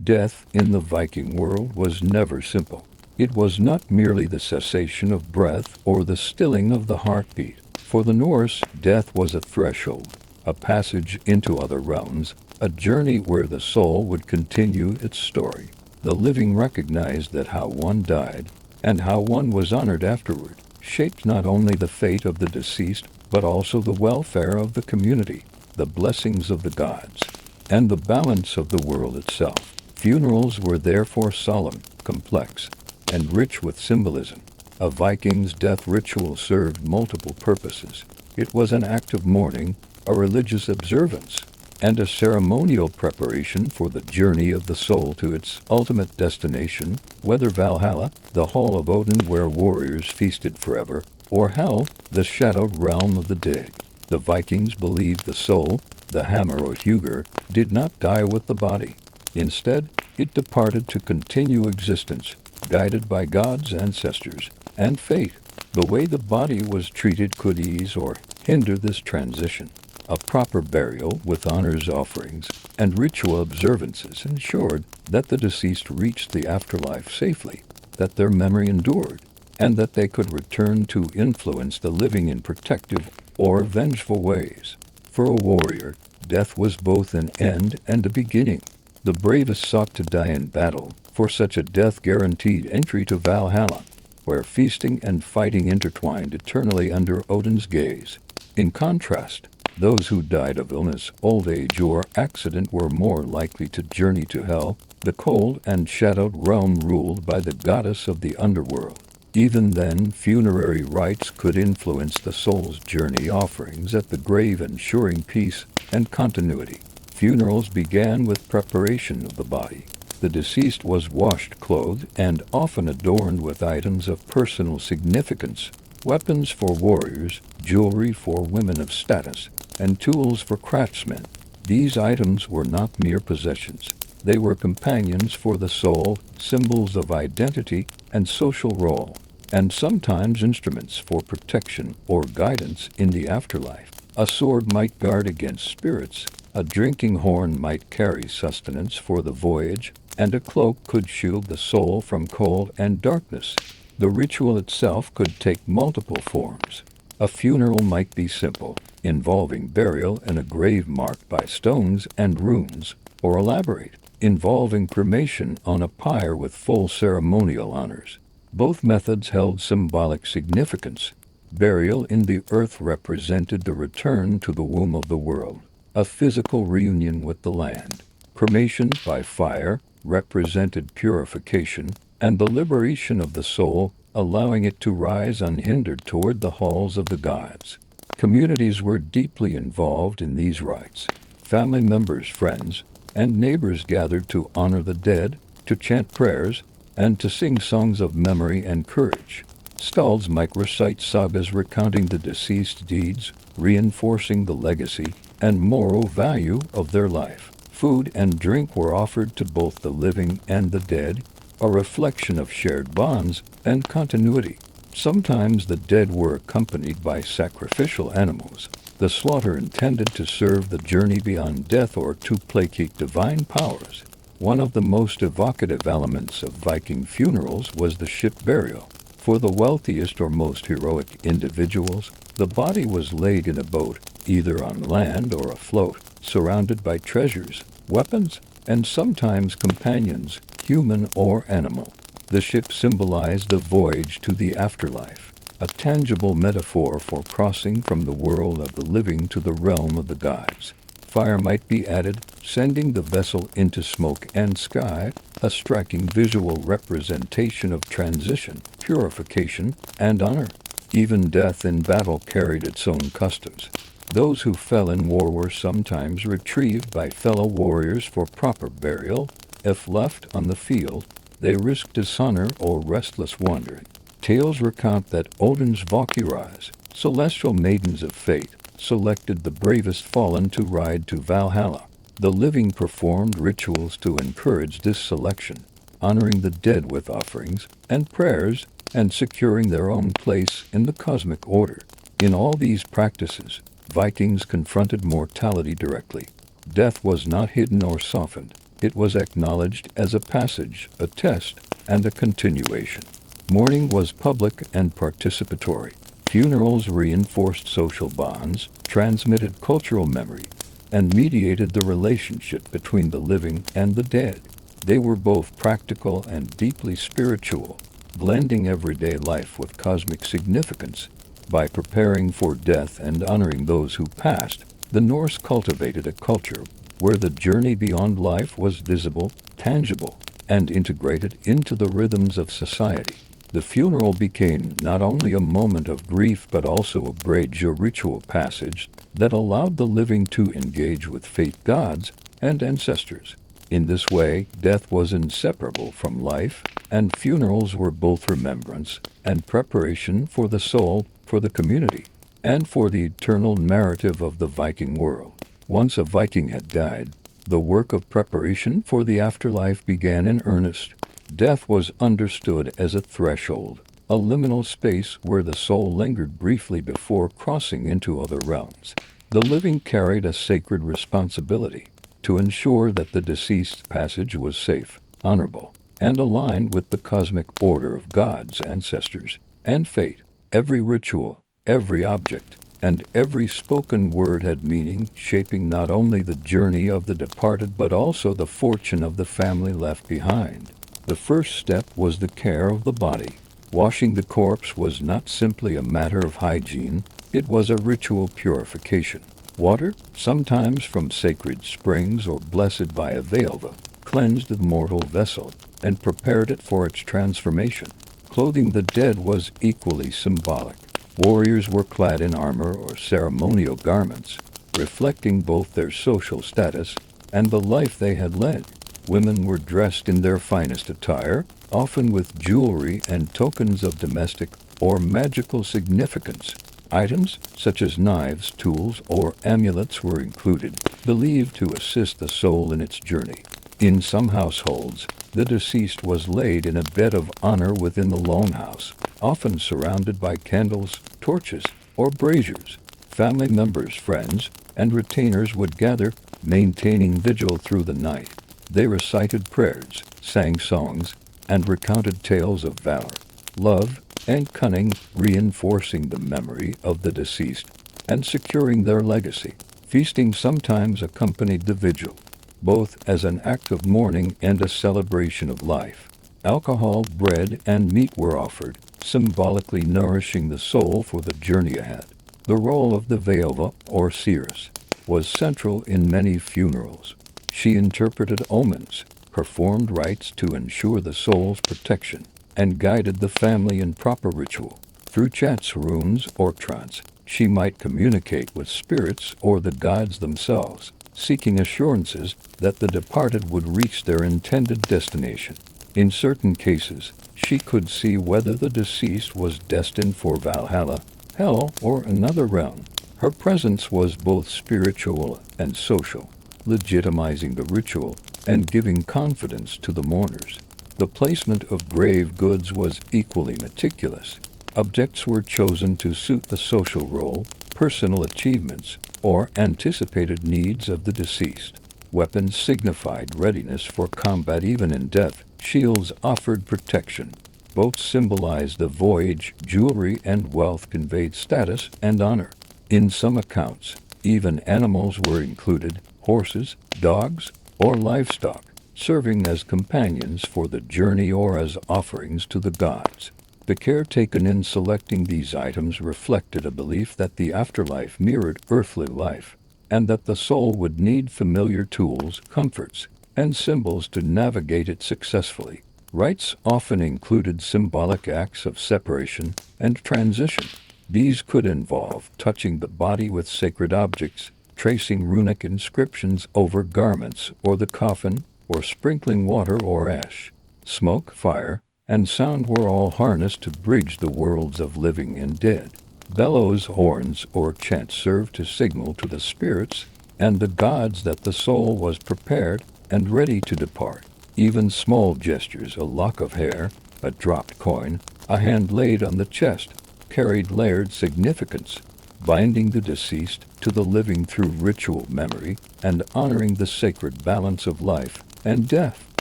Death in the Viking world was never simple. It was not merely the cessation of breath or the stilling of the heartbeat. For the Norse, death was a threshold, a passage into other realms, a journey where the soul would continue its story. The living recognized that how one died, and how one was honored afterward, shaped not only the fate of the deceased, but also the welfare of the community, the blessings of the gods, and the balance of the world itself. Funerals were therefore solemn, complex, and rich with symbolism. A Viking's death ritual served multiple purposes. It was an act of mourning, a religious observance, and a ceremonial preparation for the journey of the soul to its ultimate destination, whether Valhalla, the hall of Odin where warriors feasted forever, or Hell, the shadowed realm of the dead. The Vikings believed the soul, the hammer or hugger, did not die with the body. Instead, it departed to continue existence, guided by God's ancestors and fate. The way the body was treated could ease or hinder this transition. A proper burial with honors offerings and ritual observances ensured that the deceased reached the afterlife safely, that their memory endured, and that they could return to influence the living in protective or vengeful ways. For a warrior, death was both an end and a beginning. The bravest sought to die in battle, for such a death guaranteed entry to Valhalla, where feasting and fighting intertwined eternally under Odin's gaze. In contrast, those who died of illness, old age, or accident were more likely to journey to Hell, the cold and shadowed realm ruled by the goddess of the underworld. Even then, funerary rites could influence the soul's journey, offerings at the grave ensuring peace and continuity. Funerals began with preparation of the body. The deceased was washed, clothed, and often adorned with items of personal significance: weapons for warriors, jewelry for women of status, and tools for craftsmen. These items were not mere possessions. They were companions for the soul, symbols of identity and social role, and sometimes instruments for protection or guidance in the afterlife. A sword might guard against spirits, a drinking horn might carry sustenance for the voyage, and a cloak could shield the soul from cold and darkness. The ritual itself could take multiple forms. A funeral might be simple, involving burial in a grave marked by stones and runes, or elaborate, involving cremation on a pyre with full ceremonial honors. Both methods held symbolic significance. Burial in the earth represented the return to the womb of the world, a physical reunion with the land. Cremation by fire represented purification and the liberation of the soul, allowing it to rise unhindered toward the halls of the gods. Communities were deeply involved in these rites. Family members, friends, and neighbors gathered to honor the dead, to chant prayers, and to sing songs of memory and courage. Skalds might recite sagas recounting the deceased's deeds, reinforcing the legacy and moral value of their life. Food and drink were offered to both the living and the dead, a reflection of shared bonds and continuity. Sometimes the dead were accompanied by sacrificial animals, the slaughter intended to serve the journey beyond death or to placate divine powers. One of the most evocative elements of Viking funerals was the ship burial. For the wealthiest or most heroic individuals, the body was laid in a boat, either on land or afloat, surrounded by treasures, weapons, and sometimes companions, human or animal. The ship symbolized the voyage to the afterlife, a tangible metaphor for crossing from the world of the living to the realm of the gods. Fire might be added, sending the vessel into smoke and sky, a striking visual representation of transition, purification, and honor. Even death in battle carried its own customs. Those who fell in war were sometimes retrieved by fellow warriors for proper burial. If left on the field, they risked dishonor or restless wandering. Tales recount that Odin's Valkyries, celestial maidens of fate, selected the bravest fallen to ride to Valhalla. The living performed rituals to encourage this selection, honoring the dead with offerings and prayers, and securing their own place in the cosmic order. In all these practices, Vikings confronted mortality directly. Death was not hidden or softened. It was acknowledged as a passage, a test, and a continuation. Mourning was public and participatory. Funerals reinforced social bonds, transmitted cultural memory, and mediated the relationship between the living and the dead. They were both practical and deeply spiritual, blending everyday life with cosmic significance. By preparing for death and honoring those who passed, the Norse cultivated a culture where the journey beyond life was visible, tangible, and integrated into the rhythms of society. The funeral became not only a moment of grief but also a bridge, a ritual passage that allowed the living to engage with faith gods and ancestors. In this way, death was inseparable from life, and funerals were both remembrance and preparation for the soul, for the community, and for the eternal narrative of the Viking world. Once a Viking had died, the work of preparation for the afterlife began in earnest. Death was understood as a threshold, a liminal space where the soul lingered briefly before crossing into other realms. The living carried a sacred responsibility to ensure that the deceased's passage was safe, honorable, and aligned with the cosmic order of gods, ancestors, and fate. Every ritual, every object, and every spoken word had meaning, shaping not only the journey of the departed but also the fortune of the family left behind. The first step was the care of the body. Washing the corpse was not simply a matter of hygiene, it was a ritual purification. Water, sometimes from sacred springs or blessed by a Valhalla, cleansed the mortal vessel and prepared it for its transformation. Clothing the dead was equally symbolic. Warriors were clad in armor or ceremonial garments, reflecting both their social status and the life they had led. Women were dressed in their finest attire, often with jewelry and tokens of domestic or magical significance. Items such as knives, tools, or amulets were included, believed to assist the soul in its journey. In some households, the deceased was laid in a bed of honor within the longhouse, often surrounded by candles, torches, or braziers. Family members, friends, and retainers would gather, maintaining vigil through the night. They recited prayers, sang songs, and recounted tales of valor, love, and cunning, reinforcing the memory of the deceased and securing their legacy. Feasting sometimes accompanied the vigil, both as an act of mourning and a celebration of life. Alcohol, bread, and meat were offered, symbolically nourishing the soul for the journey ahead. The role of the Valhalla, or seeress, was central in many funerals. She interpreted omens, performed rites to ensure the soul's protection, and guided the family in proper ritual. Through chants, runes, or trance, she might communicate with spirits or the gods themselves, seeking assurances that the departed would reach their intended destination. In certain cases, she could see whether the deceased was destined for Valhalla, hell, or another realm. Her presence was both spiritual and social, legitimizing the ritual and giving confidence to the mourners. The placement of grave goods was equally meticulous. Objects were chosen to suit the social role, personal achievements, or anticipated needs of the deceased. Weapons signified readiness for combat even in death. Shields offered protection. Both symbolized the voyage. Jewelry and wealth conveyed status and honor. In some accounts, even animals were included, horses, dogs, or livestock, serving as companions for the journey or as offerings to the gods. The care taken in selecting these items reflected a belief that the afterlife mirrored earthly life, and that the soul would need familiar tools, comforts, and symbols to navigate it successfully. Rites often included symbolic acts of separation and transition. These could involve touching the body with sacred objects, tracing runic inscriptions over garments or the coffin, or sprinkling water or ash. Smoke, fire, and sound were all harnessed to bridge the worlds of living and dead. Bellows, horns, or chants served to signal to the spirits and the gods that the soul was prepared and ready to depart. Even small gestures, a lock of hair, a dropped coin, a hand laid on the chest, carried layered significance, binding the deceased to the living through ritual memory and honoring the sacred balance of life and death.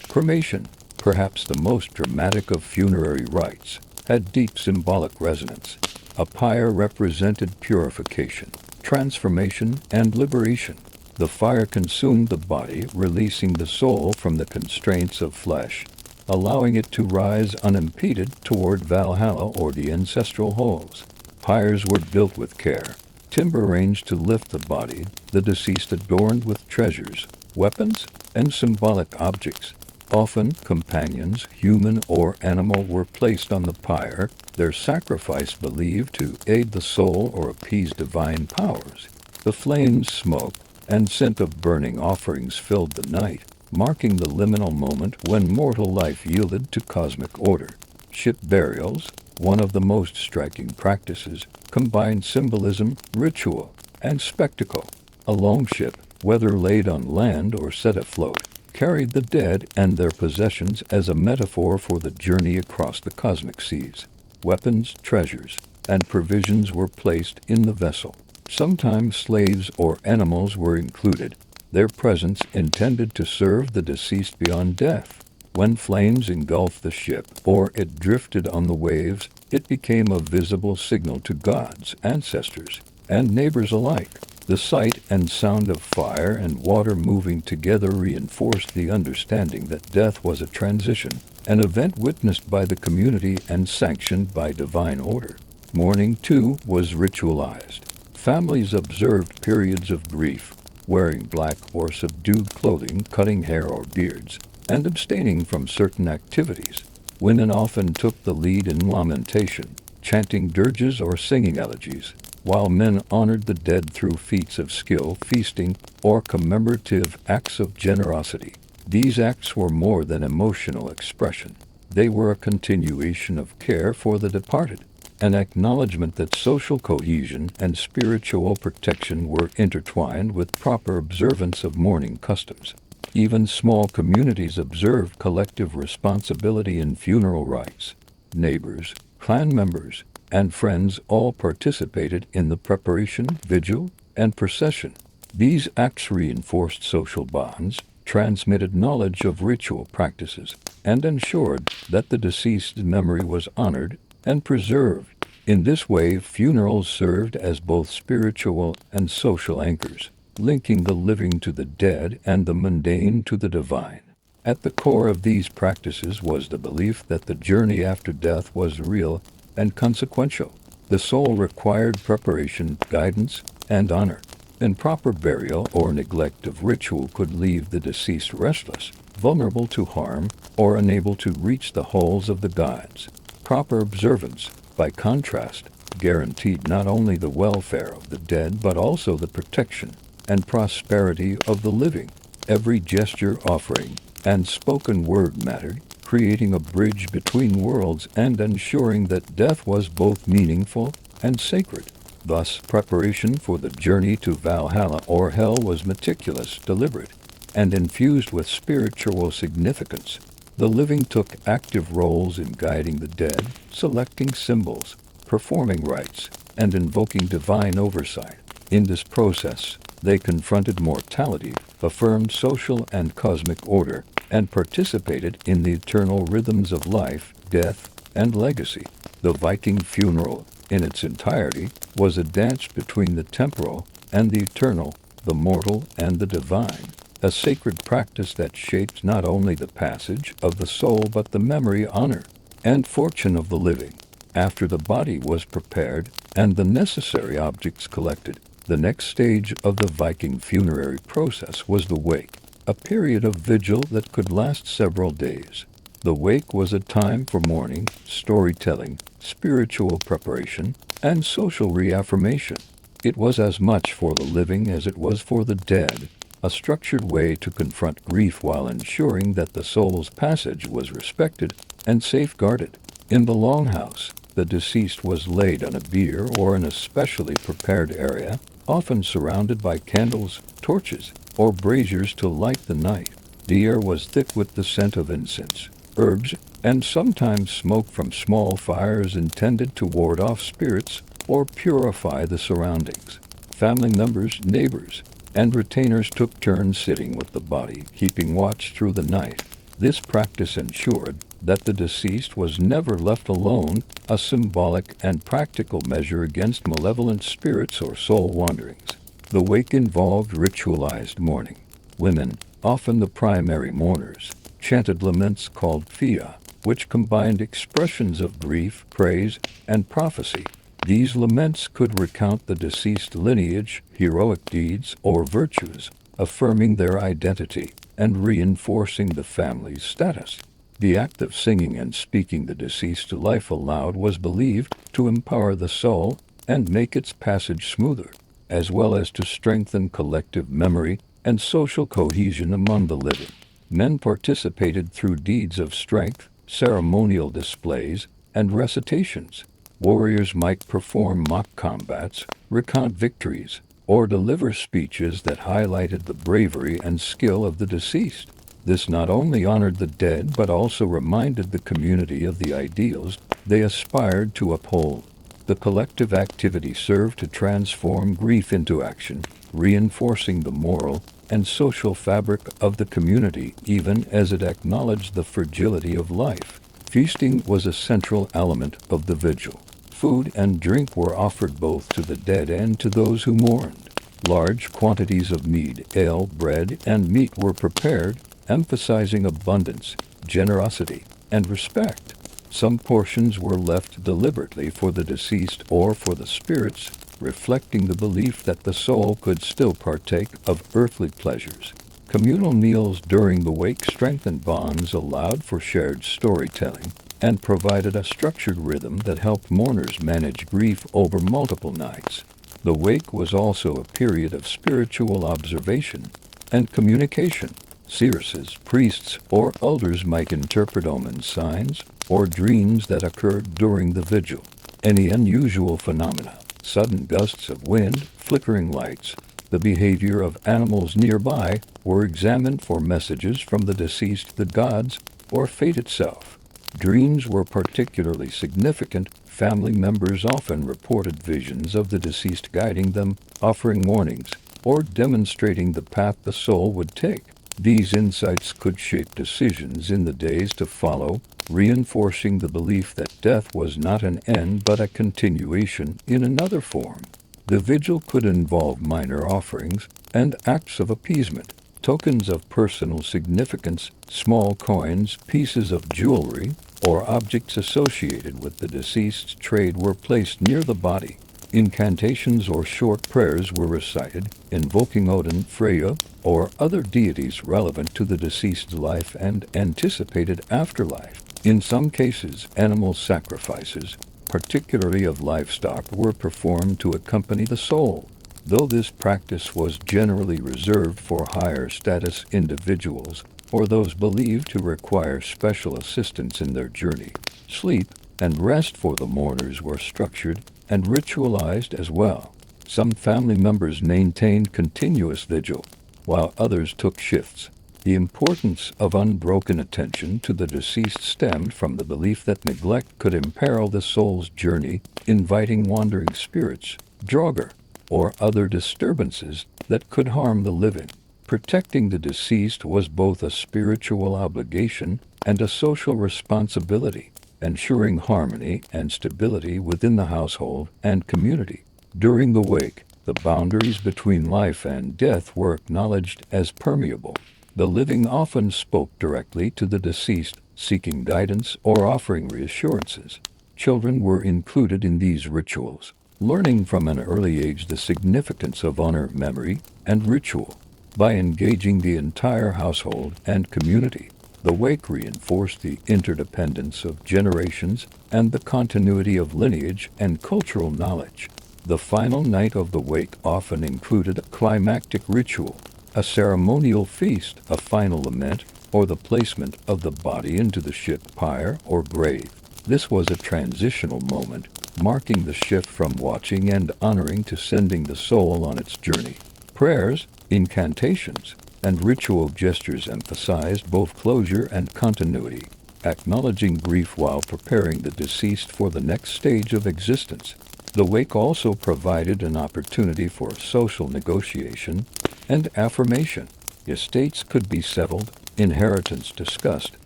Cremation, perhaps the most dramatic of funerary rites, had deep symbolic resonance. A pyre represented purification, transformation, and liberation. The fire consumed the body, releasing the soul from the constraints of flesh, allowing it to rise unimpeded toward Valhalla or the ancestral halls. Pyres were built with care, timber arranged to lift the body, the deceased adorned with treasures, weapons, and symbolic objects. Often, companions, human or animal, were placed on the pyre, their sacrifice believed to aid the soul or appease divine powers. The flames, smoke, and scent of burning offerings filled the night, marking the liminal moment when mortal life yielded to cosmic order. Ship burials, one of the most striking practices, combined symbolism, ritual, and spectacle. A longship, whether laid on land or set afloat, carried the dead and their possessions as a metaphor for the journey across the cosmic seas. Weapons, treasures, and provisions were placed in the vessel. Sometimes slaves or animals were included, their presence intended to serve the deceased beyond death. When flames engulfed the ship or it drifted on the waves, it became a visible signal to gods, ancestors, and neighbors alike. The sight and sound of fire and water moving together reinforced the understanding that death was a transition, an event witnessed by the community and sanctioned by divine order. Mourning, too, was ritualized. Families observed periods of grief, wearing black or subdued clothing, cutting hair or beards, and abstaining from certain activities. Women often took the lead in lamentation, chanting dirges or singing elegies, while men honored the dead through feats of skill, feasting, or commemorative acts of generosity. These acts were more than emotional expression. They were a continuation of care for the departed, an acknowledgement that social cohesion and spiritual protection were intertwined with proper observance of mourning customs. Even small communities observed collective responsibility in funeral rites. Neighbors, clan members, and friends all participated in the preparation, vigil, and procession. These acts reinforced social bonds, transmitted knowledge of ritual practices, and ensured that the deceased's memory was honored and preserved. In this way, funerals served as both spiritual and social anchors, linking the living to the dead and the mundane to the divine. At the core of these practices was the belief that the journey after death was real and consequential. The soul required preparation, guidance, and honor. Improper burial or neglect of ritual could leave the deceased restless, vulnerable to harm, or unable to reach the halls of the gods. Proper observance, by contrast, guaranteed not only the welfare of the dead but also the protection and prosperity of the living. Every gesture, offering, and spoken word mattered, creating a bridge between worlds and ensuring that death was both meaningful and sacred. Thus, preparation for the journey to Valhalla or Hell was meticulous, deliberate, and infused with spiritual significance. The living took active roles in guiding the dead, selecting symbols, performing rites, and invoking divine oversight. In this process, they confronted mortality, affirmed social and cosmic order, and participated in the eternal rhythms of life, death, and legacy. The Viking funeral, in its entirety, was a dance between the temporal and the eternal, the mortal and the divine, a sacred practice that shaped not only the passage of the soul but the memory, honor, and fortune of the living. After the body was prepared and the necessary objects collected, the next stage of the Viking funerary process was the wake, a period of vigil that could last several days. The wake was a time for mourning, storytelling, spiritual preparation, and social reaffirmation. It was as much for the living as it was for the dead, a structured way to confront grief while ensuring that the soul's passage was respected and safeguarded. In the longhouse, the deceased was laid on a bier or in a specially prepared area, often surrounded by candles, torches, or braziers to light the night. The air was thick with the scent of incense, herbs, and sometimes smoke from small fires intended to ward off spirits or purify the surroundings. Family members, neighbors, and retainers took turns sitting with the body, keeping watch through the night. This practice ensured that the deceased was never left alone, a symbolic and practical measure against malevolent spirits or soul wanderings. The wake involved ritualized mourning. Women, often the primary mourners, chanted laments called fia, which combined expressions of grief, praise, and prophecy. These laments could recount the deceased lineage, heroic deeds, or virtues, affirming their identity and reinforcing the family's status. The act of singing and speaking the deceased to life aloud was believed to empower the soul and make its passage smoother, as well as to strengthen collective memory and social cohesion among the living. Men participated through deeds of strength, ceremonial displays, and recitations. Warriors might perform mock combats, recount victories, or deliver speeches that highlighted the bravery and skill of the deceased. This not only honored the dead but also reminded the community of the ideals they aspired to uphold. The collective activity served to transform grief into action, reinforcing the moral and social fabric of the community even as it acknowledged the fragility of life. Feasting was a central element of the vigil. Food and drink were offered both to the dead and to those who mourned. Large quantities of mead, ale, bread, and meat were prepared, emphasizing abundance, generosity, and respect. Some portions were left deliberately for the deceased or for the spirits, reflecting the belief that the soul could still partake of earthly pleasures. Communal meals during the wake strengthened bonds, allowed for shared storytelling, and provided a structured rhythm that helped mourners manage grief over multiple nights. The wake was also a period of spiritual observation and communication. Seerses, priests, or elders might interpret omens, signs, or dreams that occurred during the vigil. Any unusual phenomena, sudden gusts of wind, flickering lights, the behavior of animals nearby, were examined for messages from the deceased, the gods, or fate itself. Dreams were particularly significant. Family members often reported visions of the deceased guiding them, offering warnings, or demonstrating the path the soul would take. These insights could shape decisions in the days to follow, reinforcing the belief that death was not an end but a continuation in another form. The vigil could involve minor offerings and acts of appeasement, tokens of personal significance, small coins, pieces of jewelry, or objects associated with the deceased's trade were placed near the body. Incantations or short prayers were recited, invoking Odin, Freya, or other deities relevant to the deceased's life and anticipated afterlife. In some cases, animal sacrifices, particularly of livestock, were performed to accompany the soul, though this practice was generally reserved for higher status individuals or those believed to require special assistance in their journey. Sleep and rest for the mourners were structured and ritualized as well. Some family members maintained continuous vigil, while others took shifts. The importance of unbroken attention to the deceased stemmed from the belief that neglect could imperil the soul's journey, inviting wandering spirits, draugr, or other disturbances that could harm the living. Protecting the deceased was both a spiritual obligation and a social responsibility, ensuring harmony and stability within the household and community. During the wake, the boundaries between life and death were acknowledged as permeable. The living often spoke directly to the deceased, seeking guidance or offering reassurances. Children were included in these rituals, learning from an early age the significance of honor, memory, and ritual. By engaging the entire household and community, the wake reinforced the interdependence of generations and the continuity of lineage and cultural knowledge. The final night of the wake often included a climactic ritual, a ceremonial feast, a final lament, or the placement of the body into the ship, pyre, or grave. This was a transitional moment, marking the shift from watching and honoring to sending the soul on its journey. Prayers, incantations, and ritual gestures emphasized both closure and continuity, acknowledging grief while preparing the deceased for the next stage of existence. The wake also provided an opportunity for social negotiation. and affirmation. Estates could be settled, inheritance discussed,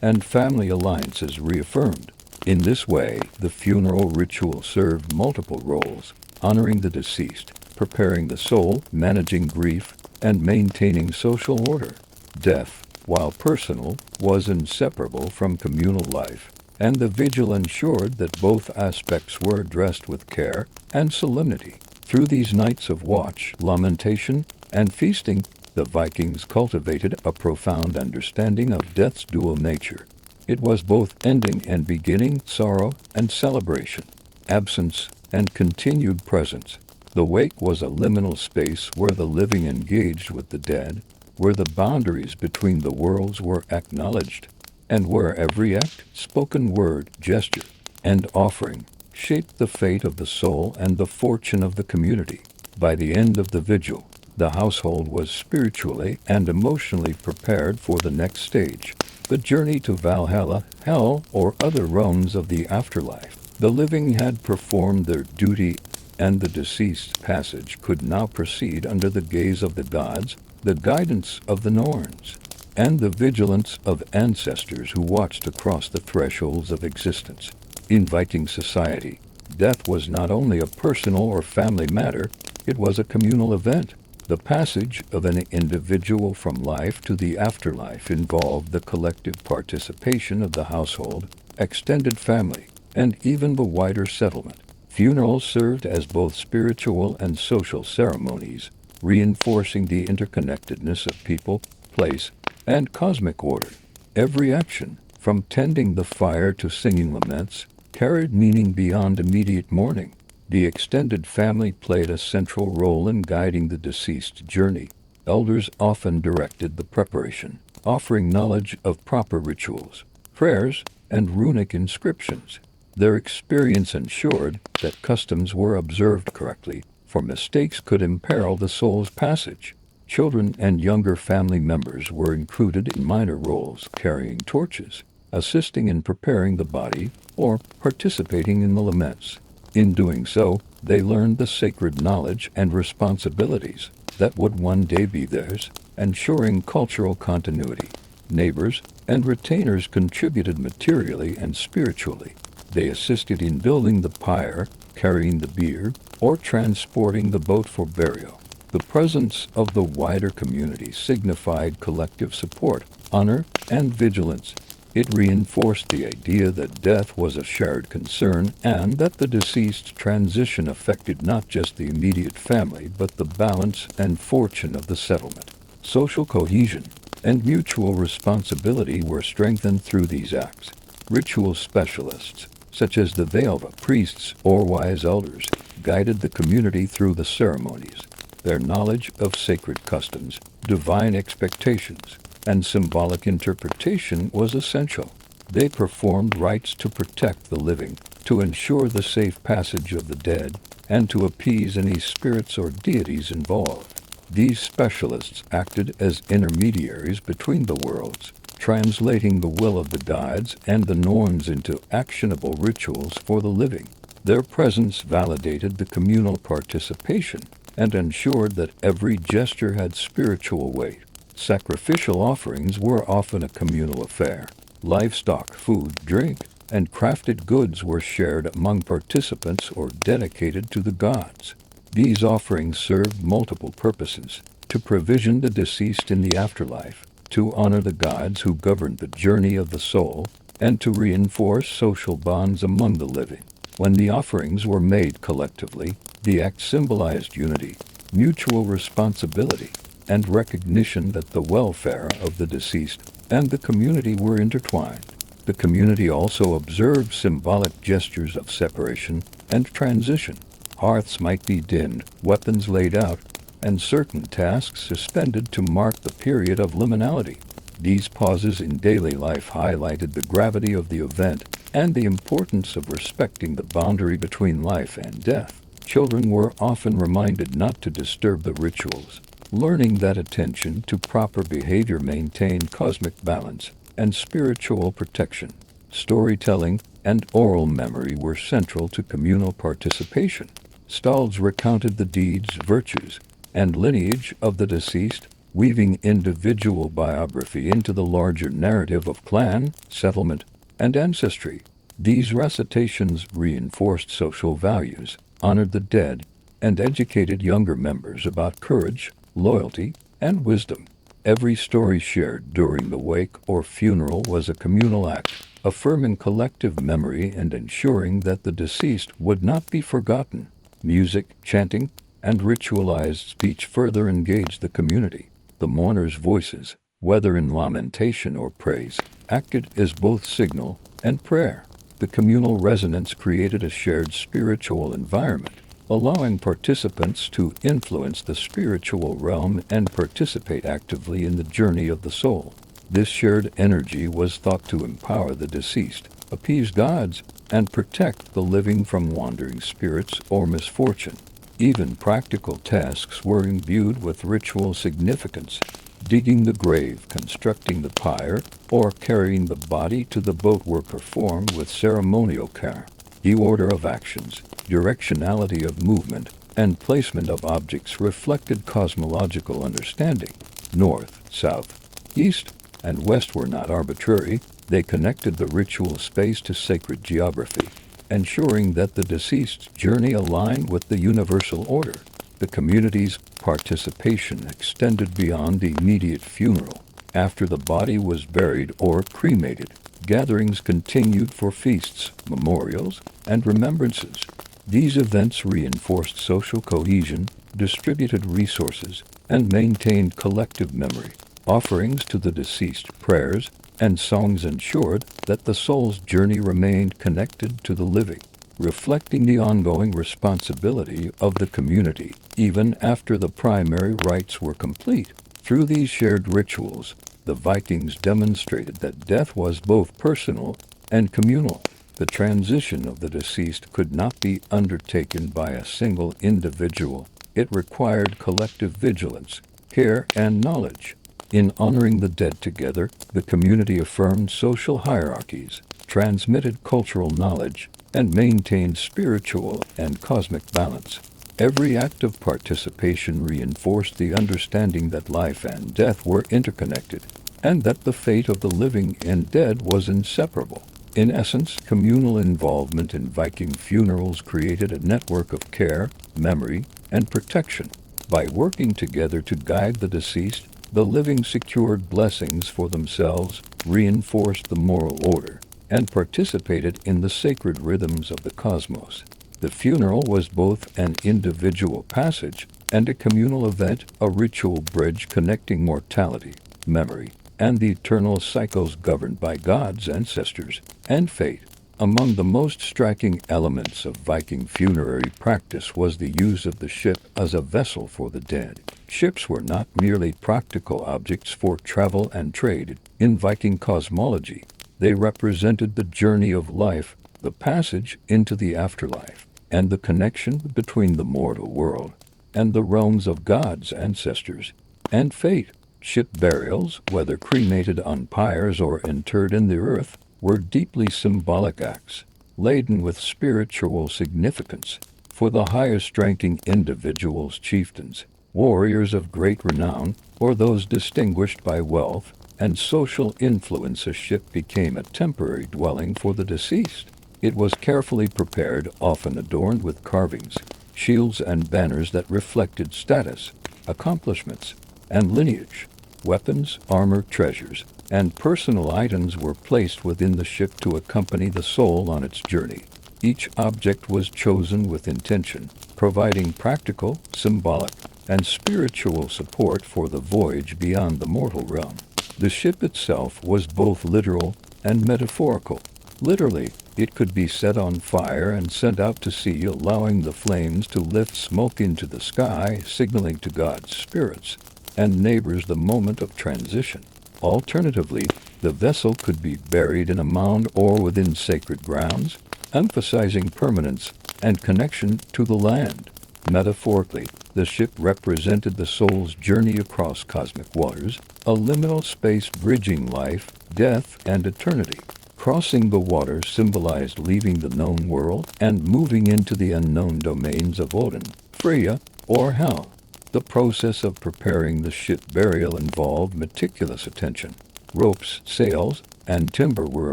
and family alliances reaffirmed. In this way, the funeral ritual served multiple roles, honoring the deceased, preparing the soul, managing grief, and maintaining social order. Death, while personal, was inseparable from communal life, and the vigil ensured that both aspects were addressed with care and solemnity. Through these nights of watch, lamentation, and feasting, the Vikings cultivated a profound understanding of death's dual nature. It was both ending and beginning, sorrow and celebration, absence and continued presence. The wake was a liminal space where the living engaged with the dead, where the boundaries between the worlds were acknowledged, and where every act, spoken word, gesture, and offering shaped the fate of the soul and the fortune of the community. By the end of the vigil, the household was spiritually and emotionally prepared for the next stage, the journey to Valhalla, hell, or other realms of the afterlife. The living had performed their duty, and the deceased's passage could now proceed under the gaze of the gods, the guidance of the Norns, and the vigilance of ancestors who watched across the thresholds of existence. In Viking society, death was not only a personal or family matter, it was a communal event. The passage of an individual from life to the afterlife involved the collective participation of the household, extended family, and even the wider settlement. Funerals served as both spiritual and social ceremonies, reinforcing the interconnectedness of people, place, and cosmic order. Every action, from tending the fire to singing laments, carried meaning beyond immediate mourning. The extended family played a central role in guiding the deceased's journey. Elders often directed the preparation, offering knowledge of proper rituals, prayers, and runic inscriptions. Their experience ensured that customs were observed correctly, for mistakes could imperil the soul's passage. Children and younger family members were included in minor roles, carrying torches, assisting in preparing the body, or participating in the laments. In doing so, they learned the sacred knowledge and responsibilities that would one day be theirs, ensuring cultural continuity. Neighbors and retainers contributed materially and spiritually. They assisted in building the pyre, carrying the bier, or transporting the boat for burial. The presence of the wider community signified collective support, honor, and vigilance. It reinforced the idea that death was a shared concern and that the deceased's transition affected not just the immediate family but the balance and fortune of the settlement. Social cohesion and mutual responsibility were strengthened through these acts. Ritual specialists, such as the Valhalla priests or wise elders, guided the community through the ceremonies. Their knowledge of sacred customs, divine expectations, and symbolic interpretation was essential. They performed rites to protect the living, to ensure the safe passage of the dead, and to appease any spirits or deities involved. These specialists acted as intermediaries between the worlds, translating the will of the gods and the norms into actionable rituals for the living. Their presence validated the communal participation and ensured that every gesture had spiritual weight. Sacrificial offerings were often a communal affair. Livestock, food, drink, and crafted goods were shared among participants or dedicated to the gods. These offerings served multiple purposes: to provision the deceased in the afterlife, to honor the gods who governed the journey of the soul, and to reinforce social bonds among the living. When the offerings were made collectively, the act symbolized unity, mutual responsibility, and recognition that the welfare of the deceased and the community were intertwined. The community also observed symbolic gestures of separation and transition. Hearths might be dimmed, weapons laid out, and certain tasks suspended to mark the period of liminality. These pauses in daily life highlighted the gravity of the event and the importance of respecting the boundary between life and death. Children were often reminded not to disturb the rituals, learning that attention to proper behavior maintained cosmic balance and spiritual protection. Storytelling and oral memory were central to communal participation. Stalls recounted the deeds, virtues, and lineage of the deceased, weaving individual biography into the larger narrative of clan, settlement, and ancestry. These recitations reinforced social values, honored the dead, and educated younger members about courage, loyalty, and wisdom. Every story shared during the wake or funeral was a communal act, affirming collective memory and ensuring that the deceased would not be forgotten. Music, chanting, and ritualized speech further engaged the community. The mourners' voices, whether in lamentation or praise, acted as both signal and prayer. The communal resonance created a shared spiritual environment, allowing participants to influence the spiritual realm and participate actively in the journey of the soul. This shared energy was thought to empower the deceased, appease gods, and protect the living from wandering spirits or misfortune. Even practical tasks were imbued with ritual significance. Digging the grave, constructing the pyre, or carrying the body to the boat were performed with ceremonial care. The order of actions, directionality of movement, and placement of objects reflected cosmological understanding. North, south, east, and west were not arbitrary. They connected the ritual space to sacred geography, ensuring that the deceased's journey aligned with the universal order. The community's participation extended beyond the immediate funeral. After the body was buried or cremated, gatherings continued for feasts, memorials, and remembrances. These events reinforced social cohesion, distributed resources, and maintained collective memory. Offerings to the deceased, prayers, and songs ensured that the soul's journey remained connected to the living, reflecting the ongoing responsibility of the community, even after the primary rites were complete. Through these shared rituals, the Vikings demonstrated that death was both personal and communal. The transition of the deceased could not be undertaken by a single individual. It required collective vigilance, care, and knowledge. In honoring the dead together, the community affirmed social hierarchies, transmitted cultural knowledge, and maintained spiritual and cosmic balance. Every act of participation reinforced the understanding that life and death were interconnected, and that the fate of the living and dead was inseparable. In essence, communal involvement in Viking funerals created a network of care, memory, and protection. By working together to guide the deceased, the living secured blessings for themselves, reinforced the moral order, and participated in the sacred rhythms of the cosmos. The funeral was both an individual passage and a communal event, a ritual bridge connecting mortality, memory, and the eternal cycles governed by God's ancestors and fate. Among the most striking elements of Viking funerary practice was the use of the ship as a vessel for the dead. Ships were not merely practical objects for travel and trade. In Viking cosmology, they represented the journey of life, the passage into the afterlife, and the connection between the mortal world and the realms of God's ancestors and fate. Ship burials, whether cremated on pyres or interred in the earth, were deeply symbolic acts, laden with spiritual significance. For the highest-ranking individuals, chieftains, warriors of great renown, or those distinguished by wealth and social influence, a ship became a temporary dwelling for the deceased. It was carefully prepared, often adorned with carvings, shields, and banners that reflected status, accomplishments, and lineage. Weapons, armor, treasures, and personal items were placed within the ship to accompany the soul on its journey. Each object was chosen with intention, providing practical, symbolic, and spiritual support for the voyage beyond the mortal realm. The ship itself was both literal and metaphorical. Literally, it could be set on fire and sent out to sea, allowing the flames to lift smoke into the sky, signaling to God's spirits and neighbors the moment of transition. Alternatively, the vessel could be buried in a mound or within sacred grounds, emphasizing permanence and connection to the land. Metaphorically, the ship represented the soul's journey across cosmic waters, a liminal space bridging life, death, and eternity. Crossing the water symbolized leaving the known world and moving into the unknown domains of Odin, Freya, or Hell. The process of preparing the ship burial involved meticulous attention. Ropes, sails, and timber were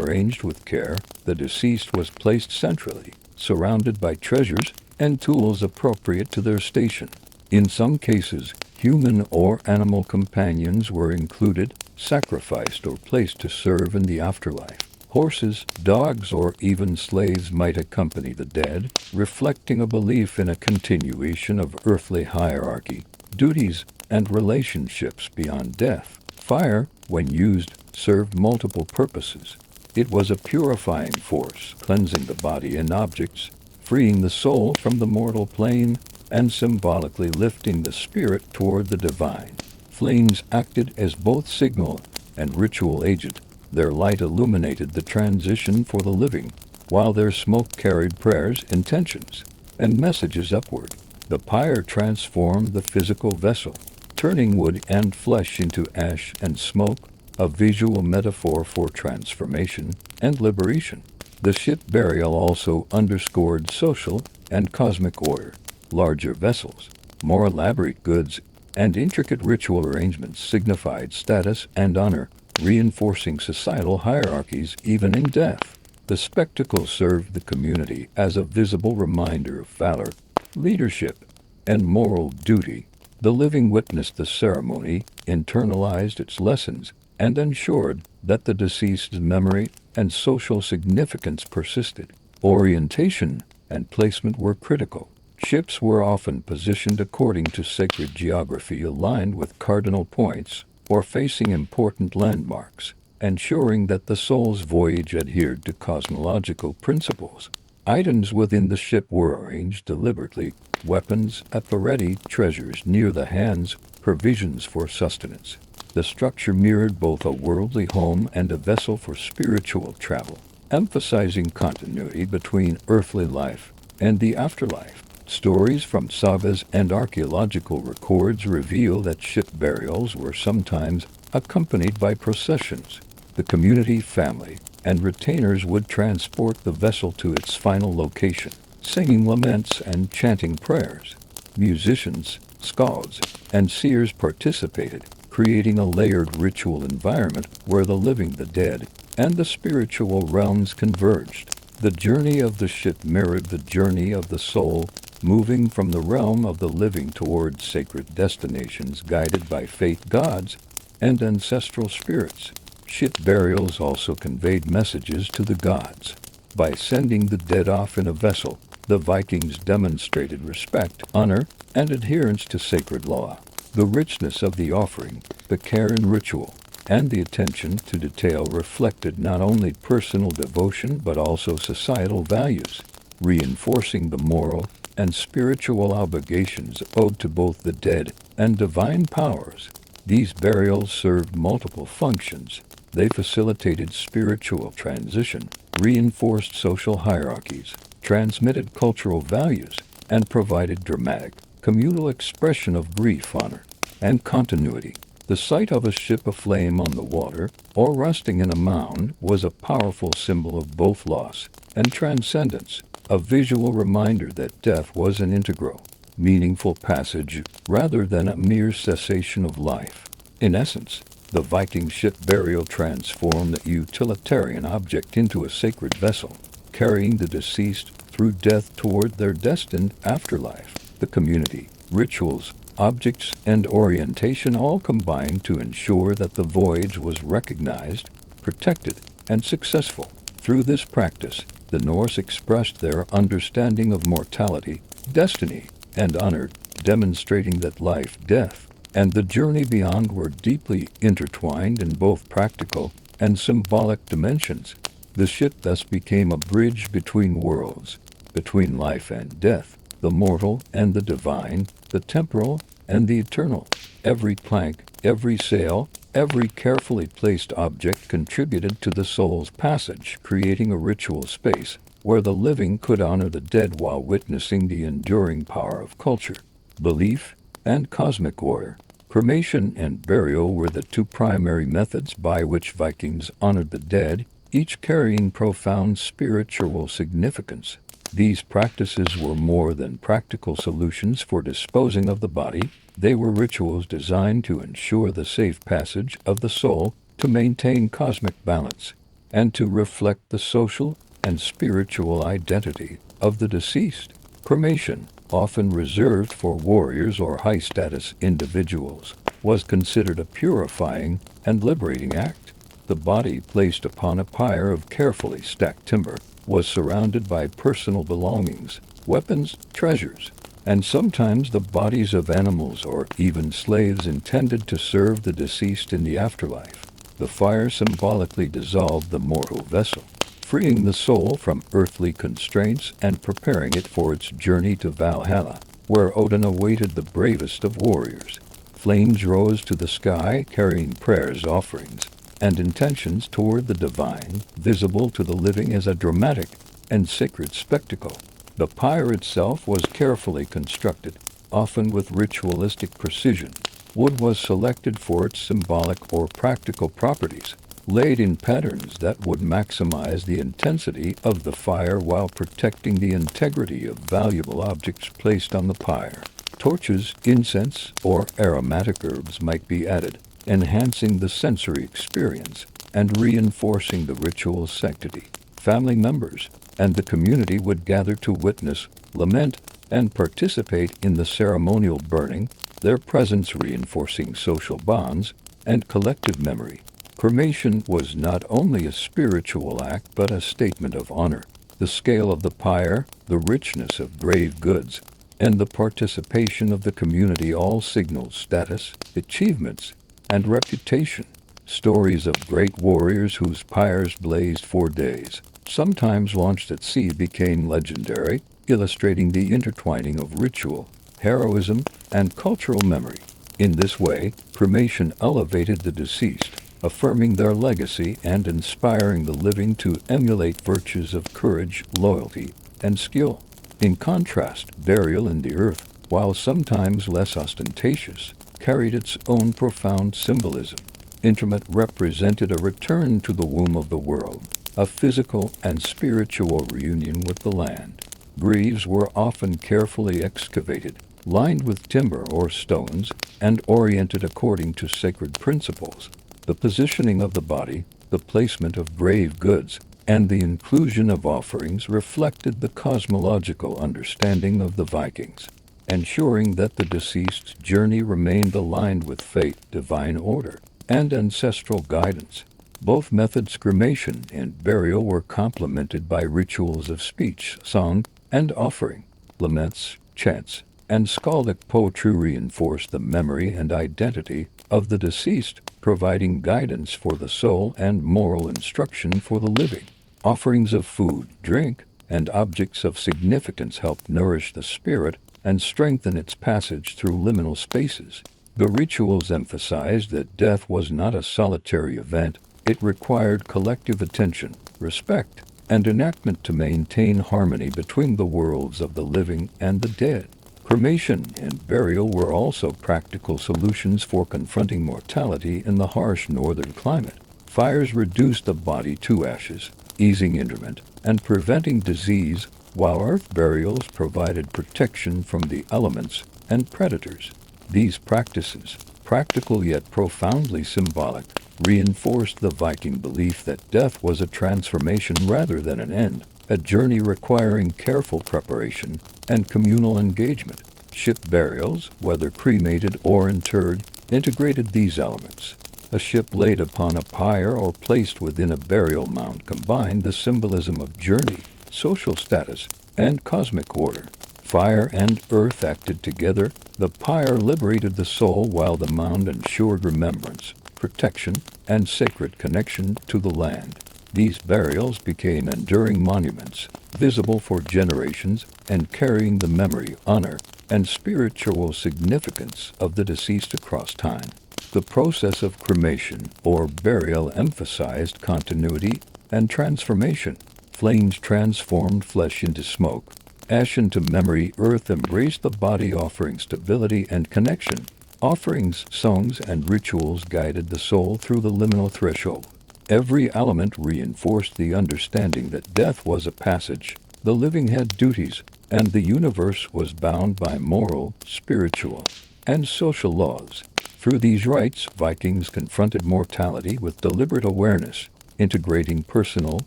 arranged with care. The deceased was placed centrally, surrounded by treasures and tools appropriate to their station. In some cases, human or animal companions were included, sacrificed or placed to serve in the afterlife. Horses, dogs, or even slaves might accompany the dead, reflecting a belief in a continuation of earthly hierarchy, duties, and relationships beyond death. Fire, when used, served multiple purposes. It was a purifying force, cleansing the body and objects, freeing the soul from the mortal plane, and symbolically lifting the spirit toward the divine. Flames acted as both signal and ritual agent. Their light illuminated the transition for the living, while their smoke carried prayers, intentions, and messages upward. The pyre transformed the physical vessel, turning wood and flesh into ash and smoke, a visual metaphor for transformation and liberation. The ship burial also underscored social and cosmic order. Larger vessels, more elaborate goods, and intricate ritual arrangements signified status and honor, reinforcing societal hierarchies even in death. The spectacle served the community as a visible reminder of valor, leadership, and moral duty. The living witnessed the ceremony, internalized its lessons, and ensured that the deceased's memory and social significance persisted. Orientation and placement were critical. Ships were often positioned according to sacred geography aligned with cardinal points or facing important landmarks, ensuring that the soul's voyage adhered to cosmological principles. Items within the ship were arranged deliberately, weapons at the ready, treasures near the hands, provisions for sustenance. The structure mirrored both a worldly home and a vessel for spiritual travel, emphasizing continuity between earthly life and the afterlife. Stories from sagas and archaeological records reveal that ship burials were sometimes accompanied by processions. The community, family, and retainers would transport the vessel to its final location, singing laments and chanting prayers. Musicians, skalds, and seers participated, creating a layered ritual environment where the living, the dead, and the spiritual realms converged. The journey of the ship mirrored the journey of the soul, moving from the realm of the living towards sacred destinations guided by faith gods and ancestral spirits. Ship burials also conveyed messages to the gods. By sending the dead off in a vessel, the Vikings demonstrated respect, honor, and adherence to sacred law. The richness of the offering, the care in ritual, and the attention to detail reflected not only personal devotion but also societal values, reinforcing the moral and spiritual obligations owed to both the dead and divine powers. These burials served multiple functions. They facilitated spiritual transition, reinforced social hierarchies, transmitted cultural values, and provided dramatic, communal expression of grief, honor, and continuity. The sight of a ship aflame on the water or resting in a mound was a powerful symbol of both loss and transcendence, a visual reminder that death was an integral, meaningful passage rather than a mere cessation of life. In essence, the Viking ship burial transformed the utilitarian object into a sacred vessel, carrying the deceased through death toward their destined afterlife. The community, rituals, objects, and orientation all combined to ensure that the voyage was recognized, protected, and successful. Through this practice, the Norse expressed their understanding of mortality, destiny, and honor, demonstrating that life, death, and the journey beyond were deeply intertwined in both practical and symbolic dimensions. The ship thus became a bridge between worlds, between life and death, the mortal and the divine, the temporal and the eternal. Every plank, every sail, every carefully placed object contributed to the soul's passage, creating a ritual space where the living could honor the dead while witnessing the enduring power of culture, belief, and cosmic order. Cremation and burial were the two primary methods by which Vikings honored the dead, each carrying profound spiritual significance. These practices were more than practical solutions for disposing of the body. They were rituals designed to ensure the safe passage of the soul, to maintain cosmic balance, and to reflect the social and spiritual identity of the deceased. Cremation, often reserved for warriors or high-status individuals, was considered a purifying and liberating act. The body, placed upon a pyre of carefully stacked timber, was surrounded by personal belongings, weapons, treasures, and sometimes the bodies of animals or even slaves intended to serve the deceased in the afterlife. The fire symbolically dissolved the mortal vessel, freeing the soul from earthly constraints and preparing it for its journey to Valhalla, where Odin awaited the bravest of warriors. Flames rose to the sky, carrying prayers, offerings, and intentions toward the divine, visible to the living as a dramatic and sacred spectacle. The pyre itself was carefully constructed, often with ritualistic precision. Wood was selected for its symbolic or practical properties, laid in patterns that would maximize the intensity of the fire while protecting the integrity of valuable objects placed on the pyre. Torches, incense, or aromatic herbs might be added, enhancing the sensory experience and reinforcing the ritual's sanctity. Family members and the community would gather to witness, lament, and participate in the ceremonial burning, their presence reinforcing social bonds and collective memory. Cremation was not only a spiritual act but a statement of honor. The scale of the pyre, the richness of grave goods, and the participation of the community all signaled status, achievements, and reputation. Stories of great warriors whose pyres blazed for days, sometimes launched at sea, became legendary, illustrating the intertwining of ritual, heroism, and cultural memory. In this way, cremation elevated the deceased, affirming their legacy and inspiring the living to emulate virtues of courage, loyalty, and skill. In contrast, burial in the earth, while sometimes less ostentatious, carried its own profound symbolism. Intimate represented a return to the womb of the world, a physical and spiritual reunion with the land. Graves were often carefully excavated, lined with timber or stones, and oriented according to sacred principles. The positioning of the body, the placement of grave goods, and the inclusion of offerings reflected the cosmological understanding of the Vikings, ensuring that the deceased's journey remained aligned with fate, divine order, and ancestral guidance. Both methods, cremation and burial, were complemented by rituals of speech, song, and offering. Laments, chants, and skaldic poetry reinforced the memory and identity of the deceased, providing guidance for the soul and moral instruction for the living. Offerings of food, drink, and objects of significance helped nourish the spirit and strengthen its passage through liminal spaces. The rituals emphasized that death was not a solitary event. It required collective attention, respect, and enactment to maintain harmony between the worlds of the living and the dead. Cremation and burial were also practical solutions for confronting mortality in the harsh northern climate. Fires reduced the body to ashes, easing interment and preventing disease, while earth burials provided protection from the elements and predators. These practices, practical yet profoundly symbolic, reinforced the Viking belief that death was a transformation rather than an end, a journey requiring careful preparation and communal engagement. Ship burials, whether cremated or interred, integrated these elements. A ship laid upon a pyre or placed within a burial mound combined the symbolism of journey, social status, and cosmic order. Fire and earth acted together. The pyre liberated the soul while the mound ensured remembrance, protection, and sacred connection to the land. These burials became enduring monuments, visible for generations and carrying the memory, honor, and spiritual significance of the deceased across time. The process of cremation or burial emphasized continuity and transformation. Flames transformed flesh into smoke, ash into memory. Earth embraced the body, offering stability and connection. Offerings, songs, and rituals guided the soul through the liminal threshold. Every element reinforced the understanding that death was a passage, the living had duties, and the universe was bound by moral, spiritual, and social laws. Through these rites, Vikings confronted mortality with deliberate awareness, integrating personal,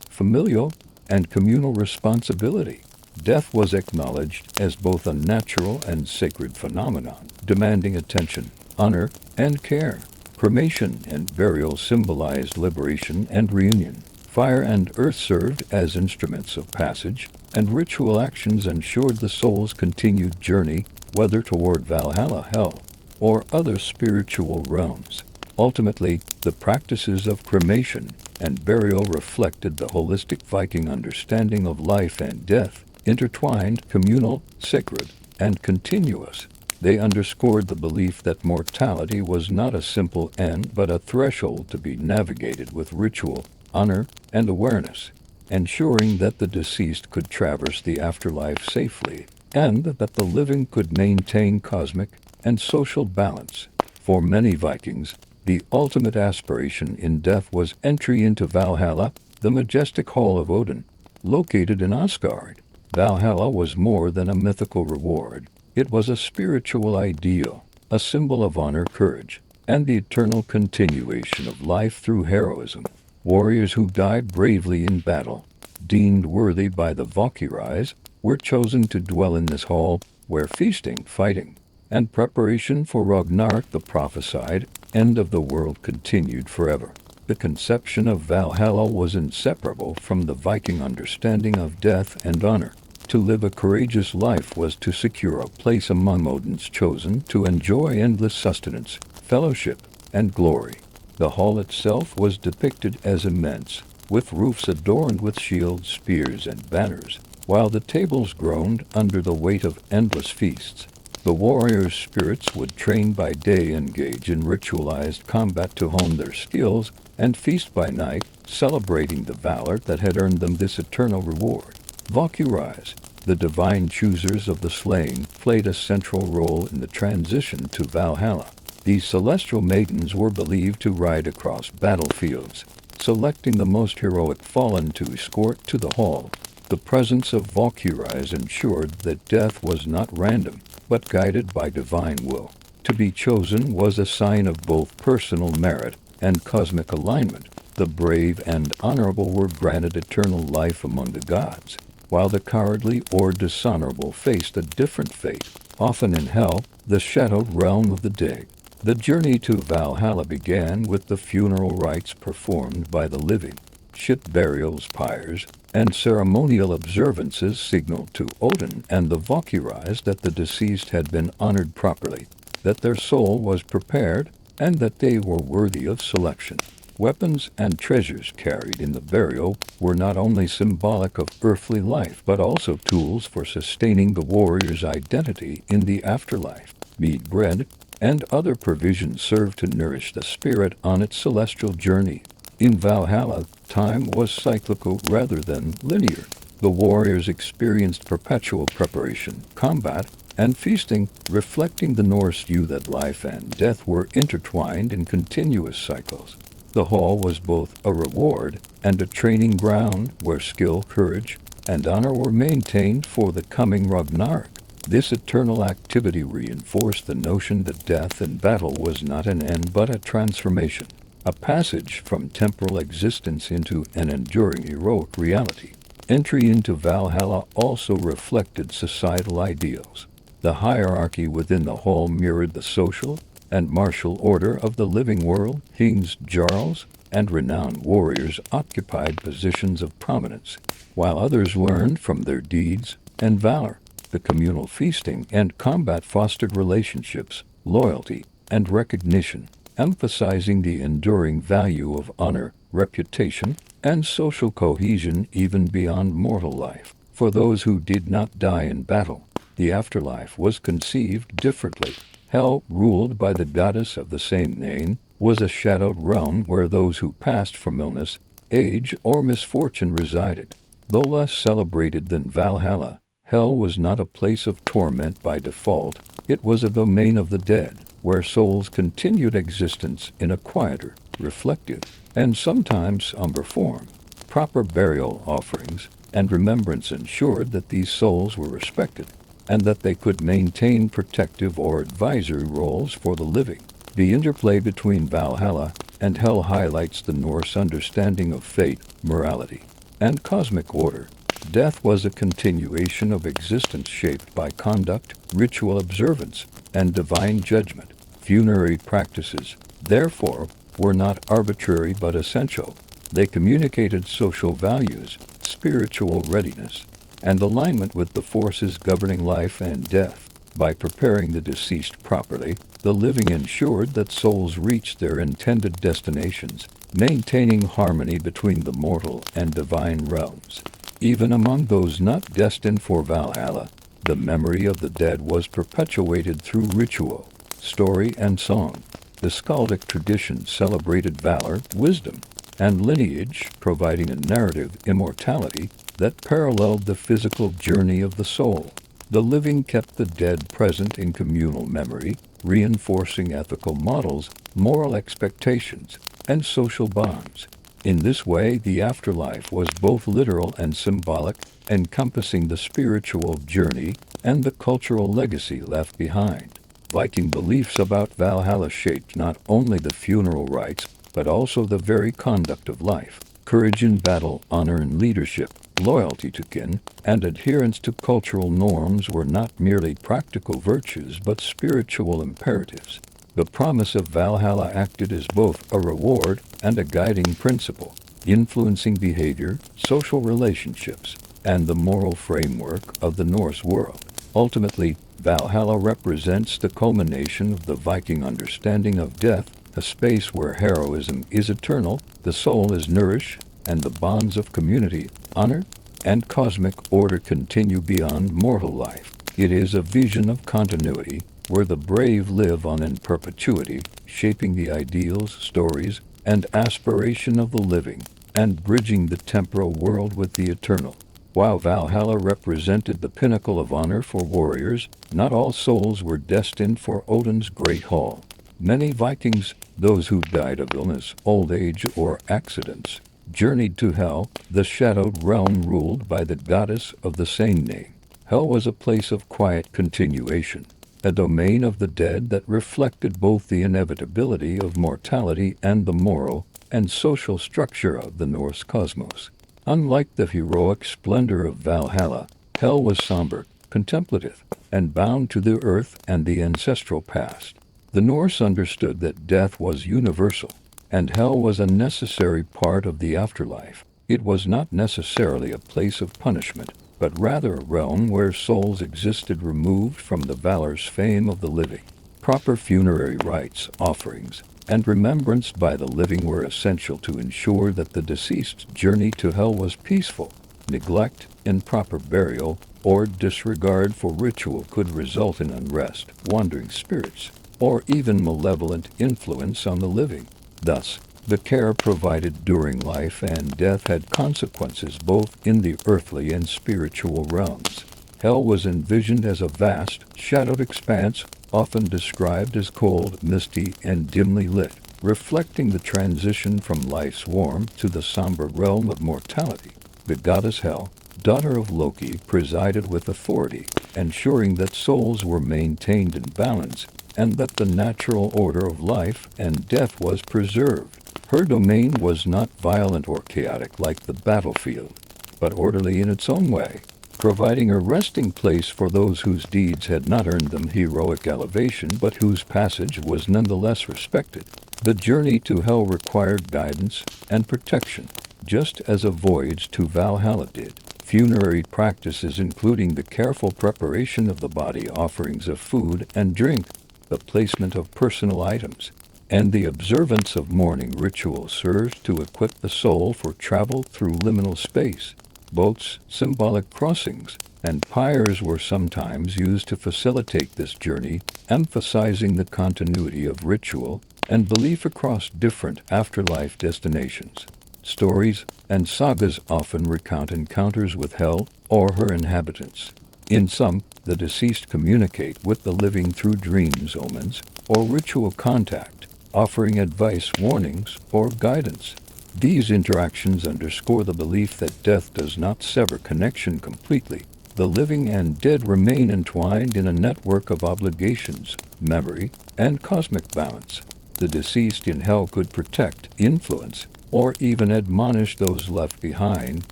familial, and communal responsibility. Death was acknowledged as both a natural and sacred phenomenon, demanding attention, honor, and care. Cremation and burial symbolized liberation and reunion. Fire and earth served as instruments of passage, and ritual actions ensured the soul's continued journey, whether toward Valhalla, hell, or other spiritual realms. Ultimately, the practices of cremation and burial reflected the holistic Viking understanding of life and death, intertwined, communal, sacred, and continuous. They underscored the belief that mortality was not a simple end but a threshold to be navigated with ritual, honor, and awareness, ensuring that the deceased could traverse the afterlife safely and that the living could maintain cosmic and social balance. For many Vikings, the ultimate aspiration in death was entry into Valhalla, the majestic hall of Odin, located in Asgard. Valhalla was more than a mythical reward. It was a spiritual ideal, a symbol of honor, courage, and the eternal continuation of life through heroism. Warriors who died bravely in battle, deemed worthy by the Valkyries, were chosen to dwell in this hall, where feasting, fighting, and preparation for Ragnarok, the prophesied end of the world, continued forever. The conception of Valhalla was inseparable from the Viking understanding of death and honor. To live a courageous life was to secure a place among Odin's chosen, to enjoy endless sustenance, fellowship, and glory. The hall itself was depicted as immense, with roofs adorned with shields, spears, and banners, while the tables groaned under the weight of endless feasts. The warriors' spirits would train by day, engage in ritualized combat to hone their skills, and feast by night, celebrating the valor that had earned them this eternal reward. Valkyries, the divine choosers of the slain, played a central role in the transition to Valhalla. These celestial maidens were believed to ride across battlefields, selecting the most heroic fallen to escort to the hall. The presence of Valkyries ensured that death was not random, but guided by divine will. To be chosen was a sign of both personal merit and cosmic alignment. The brave and honorable were granted eternal life among the gods, while the cowardly or dishonorable faced a different fate, often in hell, the shadowed realm of the dead. The journey to Valhalla began with the funeral rites performed by the living. Ship burials, pyres, and ceremonial observances signaled to Odin and the Valkyries that the deceased had been honored properly, that their soul was prepared, and that they were worthy of selection. Weapons and treasures carried in the burial were not only symbolic of earthly life, but also tools for sustaining the warrior's identity in the afterlife. Meat, bread, and other provisions served to nourish the spirit on its celestial journey. In Valhalla, time was cyclical rather than linear. The warriors experienced perpetual preparation, combat, and feasting, reflecting the Norse view that life and death were intertwined in continuous cycles. The hall was both a reward and a training ground where skill, courage, and honor were maintained for the coming Ragnarok. This eternal activity reinforced the notion that death in battle was not an end but a transformation, a passage from temporal existence into an enduring heroic reality. Entry into Valhalla also reflected societal ideals. The hierarchy within the hall mirrored the social and martial order of the living world. Kings, jarls, and renowned warriors occupied positions of prominence, while others learned from their deeds and valor. The communal feasting and combat fostered relationships, loyalty, and recognition, emphasizing the enduring value of honor, reputation, and social cohesion even beyond mortal life. For those who did not die in battle, the afterlife was conceived differently. Hell, ruled by the goddess of the same name, was a shadowed realm where those who passed from illness, age, or misfortune resided. Though less celebrated than Valhalla, hell was not a place of torment by default. It was a domain of the dead, where souls continued existence in a quieter, reflective, and sometimes somber form. Proper burial offerings and remembrance ensured that these souls were respected. and that they could maintain protective or advisory roles for the living. The interplay between Valhalla and Hell highlights the Norse understanding of fate, morality, and cosmic order. Death was a continuation of existence shaped by conduct, ritual observance, and divine judgment. Funerary practices, therefore, were not arbitrary but essential. They communicated social values, spiritual readiness, and alignment with the forces governing life and death. By preparing the deceased properly, the living ensured that souls reached their intended destinations, maintaining harmony between the mortal and divine realms. Even among those not destined for Valhalla, the memory of the dead was perpetuated through ritual, story, and song. The skaldic tradition celebrated valor, wisdom, and lineage, providing a narrative immortality that paralleled the physical journey of the soul. The living kept the dead present in communal memory, reinforcing ethical models, moral expectations, and social bonds. In this way, the afterlife was both literal and symbolic, encompassing the spiritual journey and the cultural legacy left behind. Viking beliefs about Valhalla shaped not only the funeral rites, but also the very conduct of life. Courage in battle, honor in leadership, loyalty to kin, and adherence to cultural norms were not merely practical virtues but spiritual imperatives. The promise of Valhalla acted as both a reward and a guiding principle, influencing behavior, social relationships, and the moral framework of the Norse world. Ultimately, Valhalla represents the culmination of the Viking understanding of death, a space where heroism is eternal, the soul is nourished, and the bonds of community, honor, and cosmic order continue beyond mortal life. It is a vision of continuity, where the brave live on in perpetuity, shaping the ideals, stories, and aspiration of the living, and bridging the temporal world with the eternal. While Valhalla represented the pinnacle of honor for warriors, not all souls were destined for Odin's great hall. Many Vikings, those who died of illness, old age, or accidents, journeyed to Hell, the shadowed realm ruled by the goddess of the same name. Hell was a place of quiet continuation, a domain of the dead that reflected both the inevitability of mortality and the moral and social structure of the Norse cosmos. Unlike the heroic splendor of Valhalla, Hell was somber, contemplative, and bound to the earth and the ancestral past. The Norse understood that death was universal, and Hell was a necessary part of the afterlife. It was not necessarily a place of punishment, but rather a realm where souls existed removed from the valorous fame of the living. Proper funerary rites, offerings, and remembrance by the living were essential to ensure that the deceased's journey to Hell was peaceful. Neglect, improper burial, or disregard for ritual could result in unrest, wandering spirits, or even malevolent influence on the living. Thus, the care provided during life and death had consequences both in the earthly and spiritual realms. Hell was envisioned as a vast, shadowed expanse, often described as cold, misty, and dimly lit, reflecting the transition from life's warm to the somber realm of mortality. The goddess Hel, daughter of Loki, presided with authority, ensuring that souls were maintained in balance and that the natural order of life and death was preserved. Her domain was not violent or chaotic like the battlefield, but orderly in its own way, providing a resting place for those whose deeds had not earned them heroic elevation but whose passage was nonetheless respected. The journey to Hell required guidance and protection, just as a voyage to Valhalla did. Funerary practices, including the careful preparation of the body, offerings of food and drink, the placement of personal items, and the observance of mourning rituals served to equip the soul for travel through liminal space. Boats, symbolic crossings, and pyres were sometimes used to facilitate this journey, emphasizing the continuity of ritual and belief across different afterlife destinations. Stories and sagas often recount encounters with Hell or her inhabitants. In some, the deceased communicate with the living through dreams, omens, or ritual contact, offering advice, warnings, or guidance. These interactions underscore the belief that death does not sever connection completely, The living and dead remain entwined in a network of obligations, memory, and cosmic balance. The deceased in hell could protect, influence, or even admonish those left behind,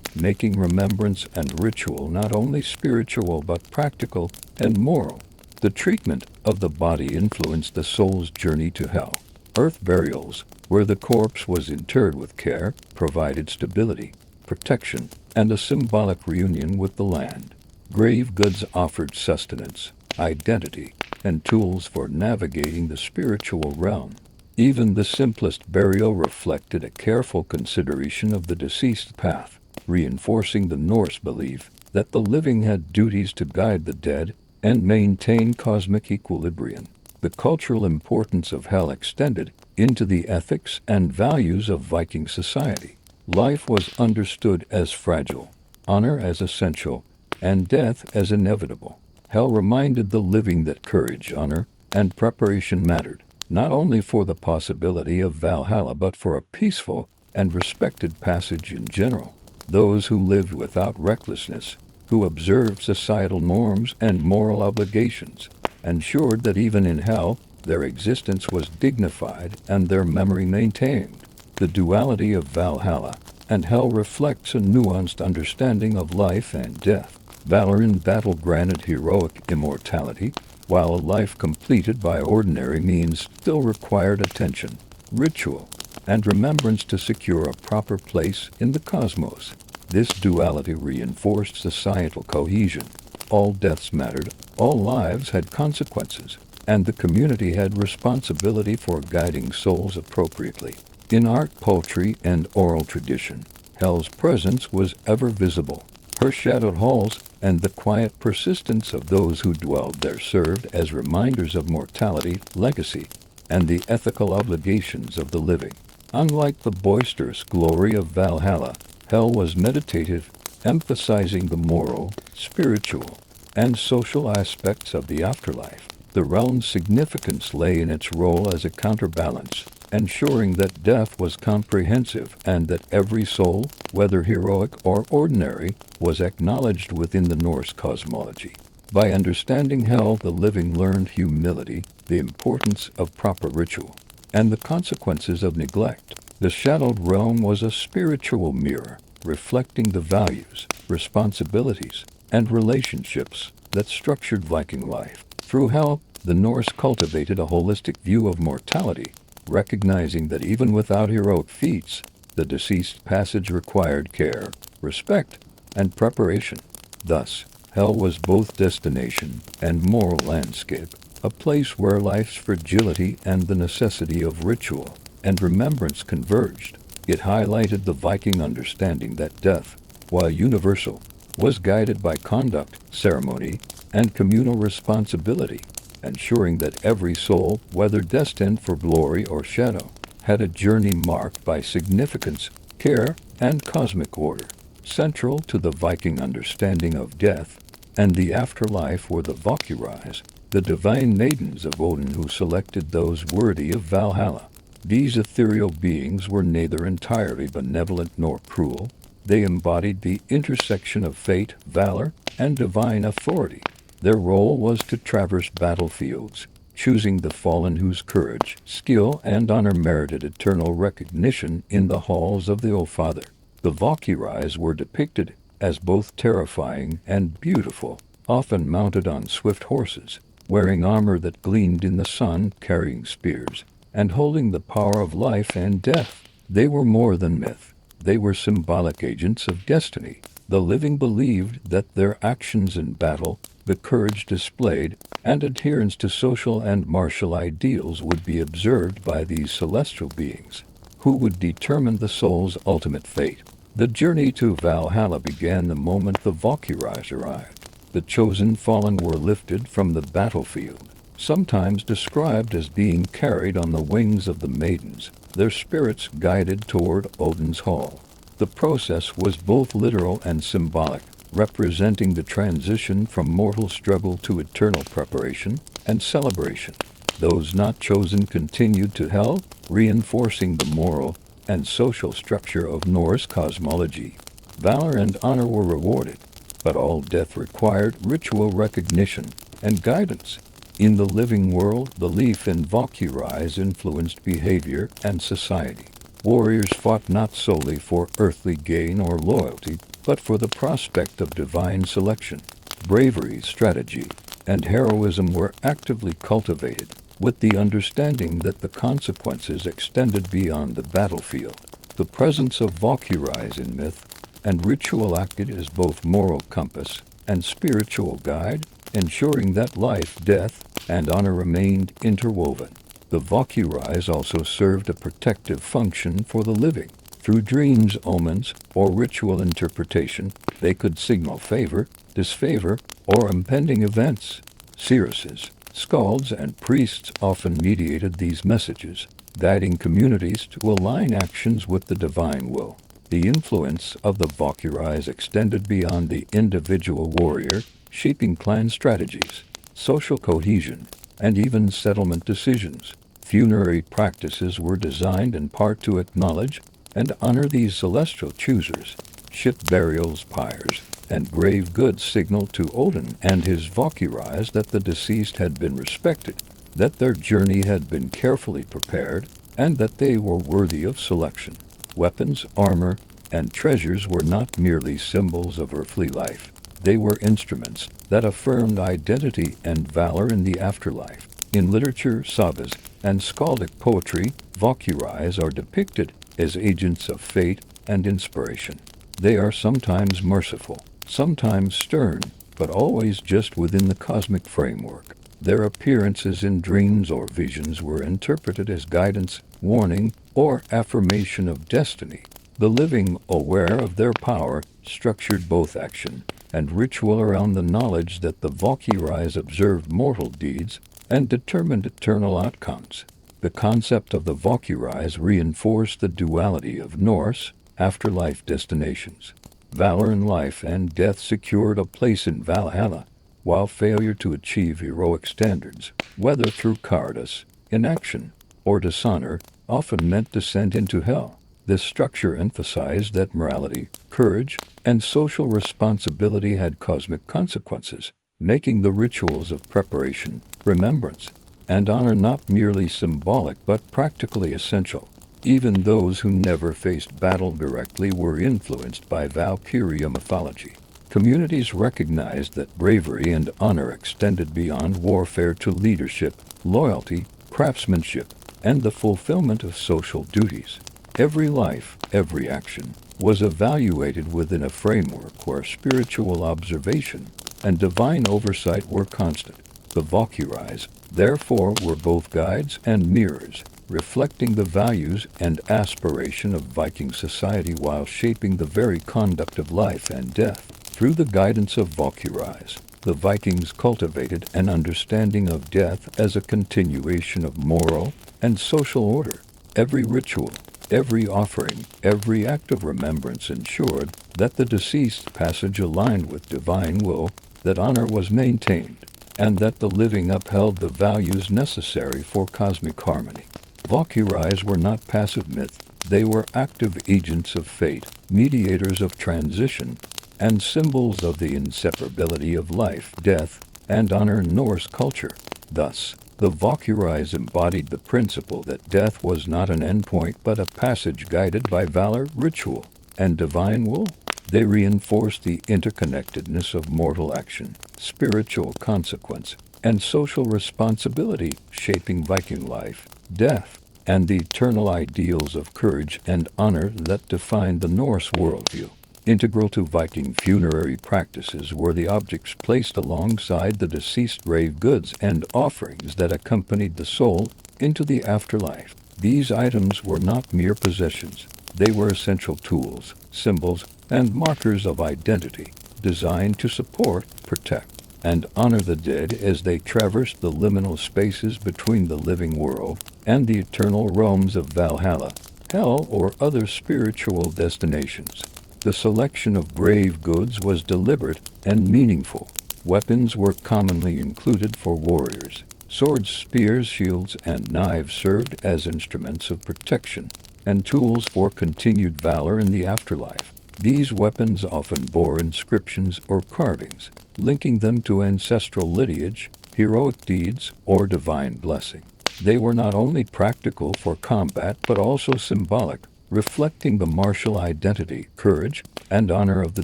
making remembrance and ritual not only spiritual but practical and moral. The treatment of the body influenced the soul's journey to hell. Earth burials, where the corpse was interred with care, provided stability, protection, and a symbolic reunion with the land. Grave goods offered sustenance, identity, and tools for navigating the spiritual realm. Even the simplest burial reflected a careful consideration of the deceased's path, reinforcing the Norse belief that the living had duties to guide the dead and maintain cosmic equilibrium. The cultural importance of hell extended into the ethics and values of Viking society. Life was understood as fragile, honor as essential, and death as inevitable. Hell reminded the living that courage, honor, and preparation mattered, not only for the possibility of Valhalla but for a peaceful and respected passage in general. Those who lived without recklessness, who observed societal norms and moral obligations, ensured that even in hell their existence was dignified and their memory maintained. The duality of Valhalla and hell reflects a nuanced understanding of life and death. Valor in battle granted heroic immortality, while a life completed by ordinary means still required attention, ritual, and remembrance to secure a proper place in the cosmos. This duality reinforced societal cohesion. All deaths mattered, all lives had consequences, and the community had responsibility for guiding souls appropriately. In art, poetry, and oral tradition, hell's presence was ever visible. Her shadowed halls and the quiet persistence of those who dwelled there served as reminders of mortality, legacy, and the ethical obligations of the living. Unlike the boisterous glory of Valhalla, hell was meditative, emphasizing the moral, spiritual, and social aspects of the afterlife. The realm's significance lay in its role as a counterbalance, ensuring that death was comprehensive and that every soul, whether heroic or ordinary, was acknowledged within the Norse cosmology. By understanding hell, the living learned humility, the importance of proper ritual, and the consequences of neglect. The shadowed realm was a spiritual mirror, reflecting the values, responsibilities, and relationships that structured Viking life. Through hell, the Norse cultivated a holistic view of mortality, recognizing that even without heroic feats, the deceased's passage required care, respect, and preparation. Thus, hell was both destination and moral landscape, a place where life's fragility and the necessity of ritual and remembrance converged. It highlighted the Viking understanding that death, while universal, was guided by conduct, ceremony, and communal responsibility, ensuring that every soul, whether destined for glory or shadow, had a journey marked by significance, care, and cosmic order. Central to the Viking understanding of death and the afterlife were the Valkyries, the divine maidens of Odin who selected those worthy of Valhalla. These ethereal beings were neither entirely benevolent nor cruel. They embodied the intersection of fate, valor, and divine authority. Their role was to traverse battlefields, choosing the fallen whose courage, skill, and honor merited eternal recognition in the halls of the All-Father. The Valkyries were depicted as both terrifying and beautiful, often mounted on swift horses, wearing armor that gleamed in the sun, carrying spears, and holding the power of life and death. They were more than myth. They were symbolic agents of destiny. The living believed that their actions in battle, the courage displayed, and adherence to social and martial ideals would be observed by these celestial beings, who would determine the soul's ultimate fate. The journey to Valhalla began the moment the Valkyries arrived. The chosen fallen were lifted from the battlefield, sometimes described as being carried on the wings of the maidens, their spirits guided toward Odin's hall. The process was both literal and symbolic, representing the transition from mortal struggle to eternal preparation and celebration. Those not chosen continued to hell, reinforcing the moral and social structure of Norse cosmology. Valor and honor were rewarded, but all death required ritual recognition and guidance. In the living world, belief in Valkyries influenced behavior and society. Warriors fought not solely for earthly gain or loyalty, but for the prospect of divine selection. Bravery, strategy, and heroism were actively cultivated, with the understanding that the consequences extended beyond the battlefield. The presence of Valkyries in myth and ritual acted as both moral compass and spiritual guide, ensuring that life, death, and honor remained interwoven. The Valkyries also served a protective function for the living. Through dreams, omens, or ritual interpretation, they could signal favor, disfavor, or impending events. Seeresses, skalds, and priests often mediated these messages, guiding communities to align actions with the divine will. The influence of the Valkyries extended beyond the individual warrior, shaping clan strategies, social cohesion, and even settlement decisions. Funerary practices were designed in part to acknowledge and honor these celestial choosers. Ship burials, pyres, and grave goods signaled to Odin and his Valkyries that the deceased had been respected, that their journey had been carefully prepared, and that they were worthy of selection. Weapons, armor, and treasures were not merely symbols of earthly life. They were instruments that affirmed identity and valor in the afterlife. In literature, sagas, and skaldic poetry, Valkyries are depicted as agents of fate and inspiration. They are sometimes merciful, sometimes stern, but always just within the cosmic framework. Their appearances in dreams or visions were interpreted as guidance, warning, or affirmation of destiny. The living, aware of their power, structured both action and ritual around the knowledge that the Valkyries observed mortal deeds and determined eternal outcomes. The concept of the Valkyries reinforced the duality of Norse afterlife destinations. Valor in life and death secured a place in Valhalla, while failure to achieve heroic standards, whether through cowardice, inaction, or dishonor, often meant descent into hell. This structure emphasized that morality, courage, and social responsibility had cosmic consequences, making the rituals of preparation, remembrance, and honor not merely symbolic but practically essential. Even those who never faced battle directly were influenced by Valkyria mythology. Communities recognized that bravery and honor extended beyond warfare to leadership, loyalty, craftsmanship, and the fulfillment of social duties. Every life, every action, was evaluated within a framework where spiritual observation and divine oversight were constant. The Valkyries, therefore, were both guides and mirrors, reflecting the values and aspiration of Viking society while shaping the very conduct of life and death. Through the guidance of Valkyries, the Vikings cultivated an understanding of death as a continuation of moral and social order. Every ritual, every offering, every act of remembrance ensured that the deceased's passage aligned with divine will, that honor was maintained, and that the living upheld the values necessary for cosmic harmony. Valkyries were not passive myth, they were active agents of fate, mediators of transition, and symbols of the inseparability of life, death, and honor in Norse culture. Thus, the Valkyries embodied the principle that death was not an endpoint but a passage guided by valor, ritual, and divine will. They reinforced the interconnectedness of mortal action, spiritual consequence, and social responsibility, shaping Viking life, death, and the eternal ideals of courage and honor that defined the Norse worldview. Integral to Viking funerary practices were the objects placed alongside the deceased, grave goods and offerings that accompanied the soul into the afterlife. These items were not mere possessions. They were essential tools, symbols, and markers of identity, designed to support, protect, and honor the dead as they traversed the liminal spaces between the living world and the eternal realms of Valhalla, hell, or other spiritual destinations. The selection of grave goods was deliberate and meaningful. Weapons were commonly included for warriors. Swords, spears, shields, and knives served as instruments of protection and tools for continued valor in the afterlife. These weapons often bore inscriptions or carvings, linking them to ancestral lineage, heroic deeds, or divine blessing. They were not only practical for combat but also symbolic, reflecting the martial identity, courage, and honor of the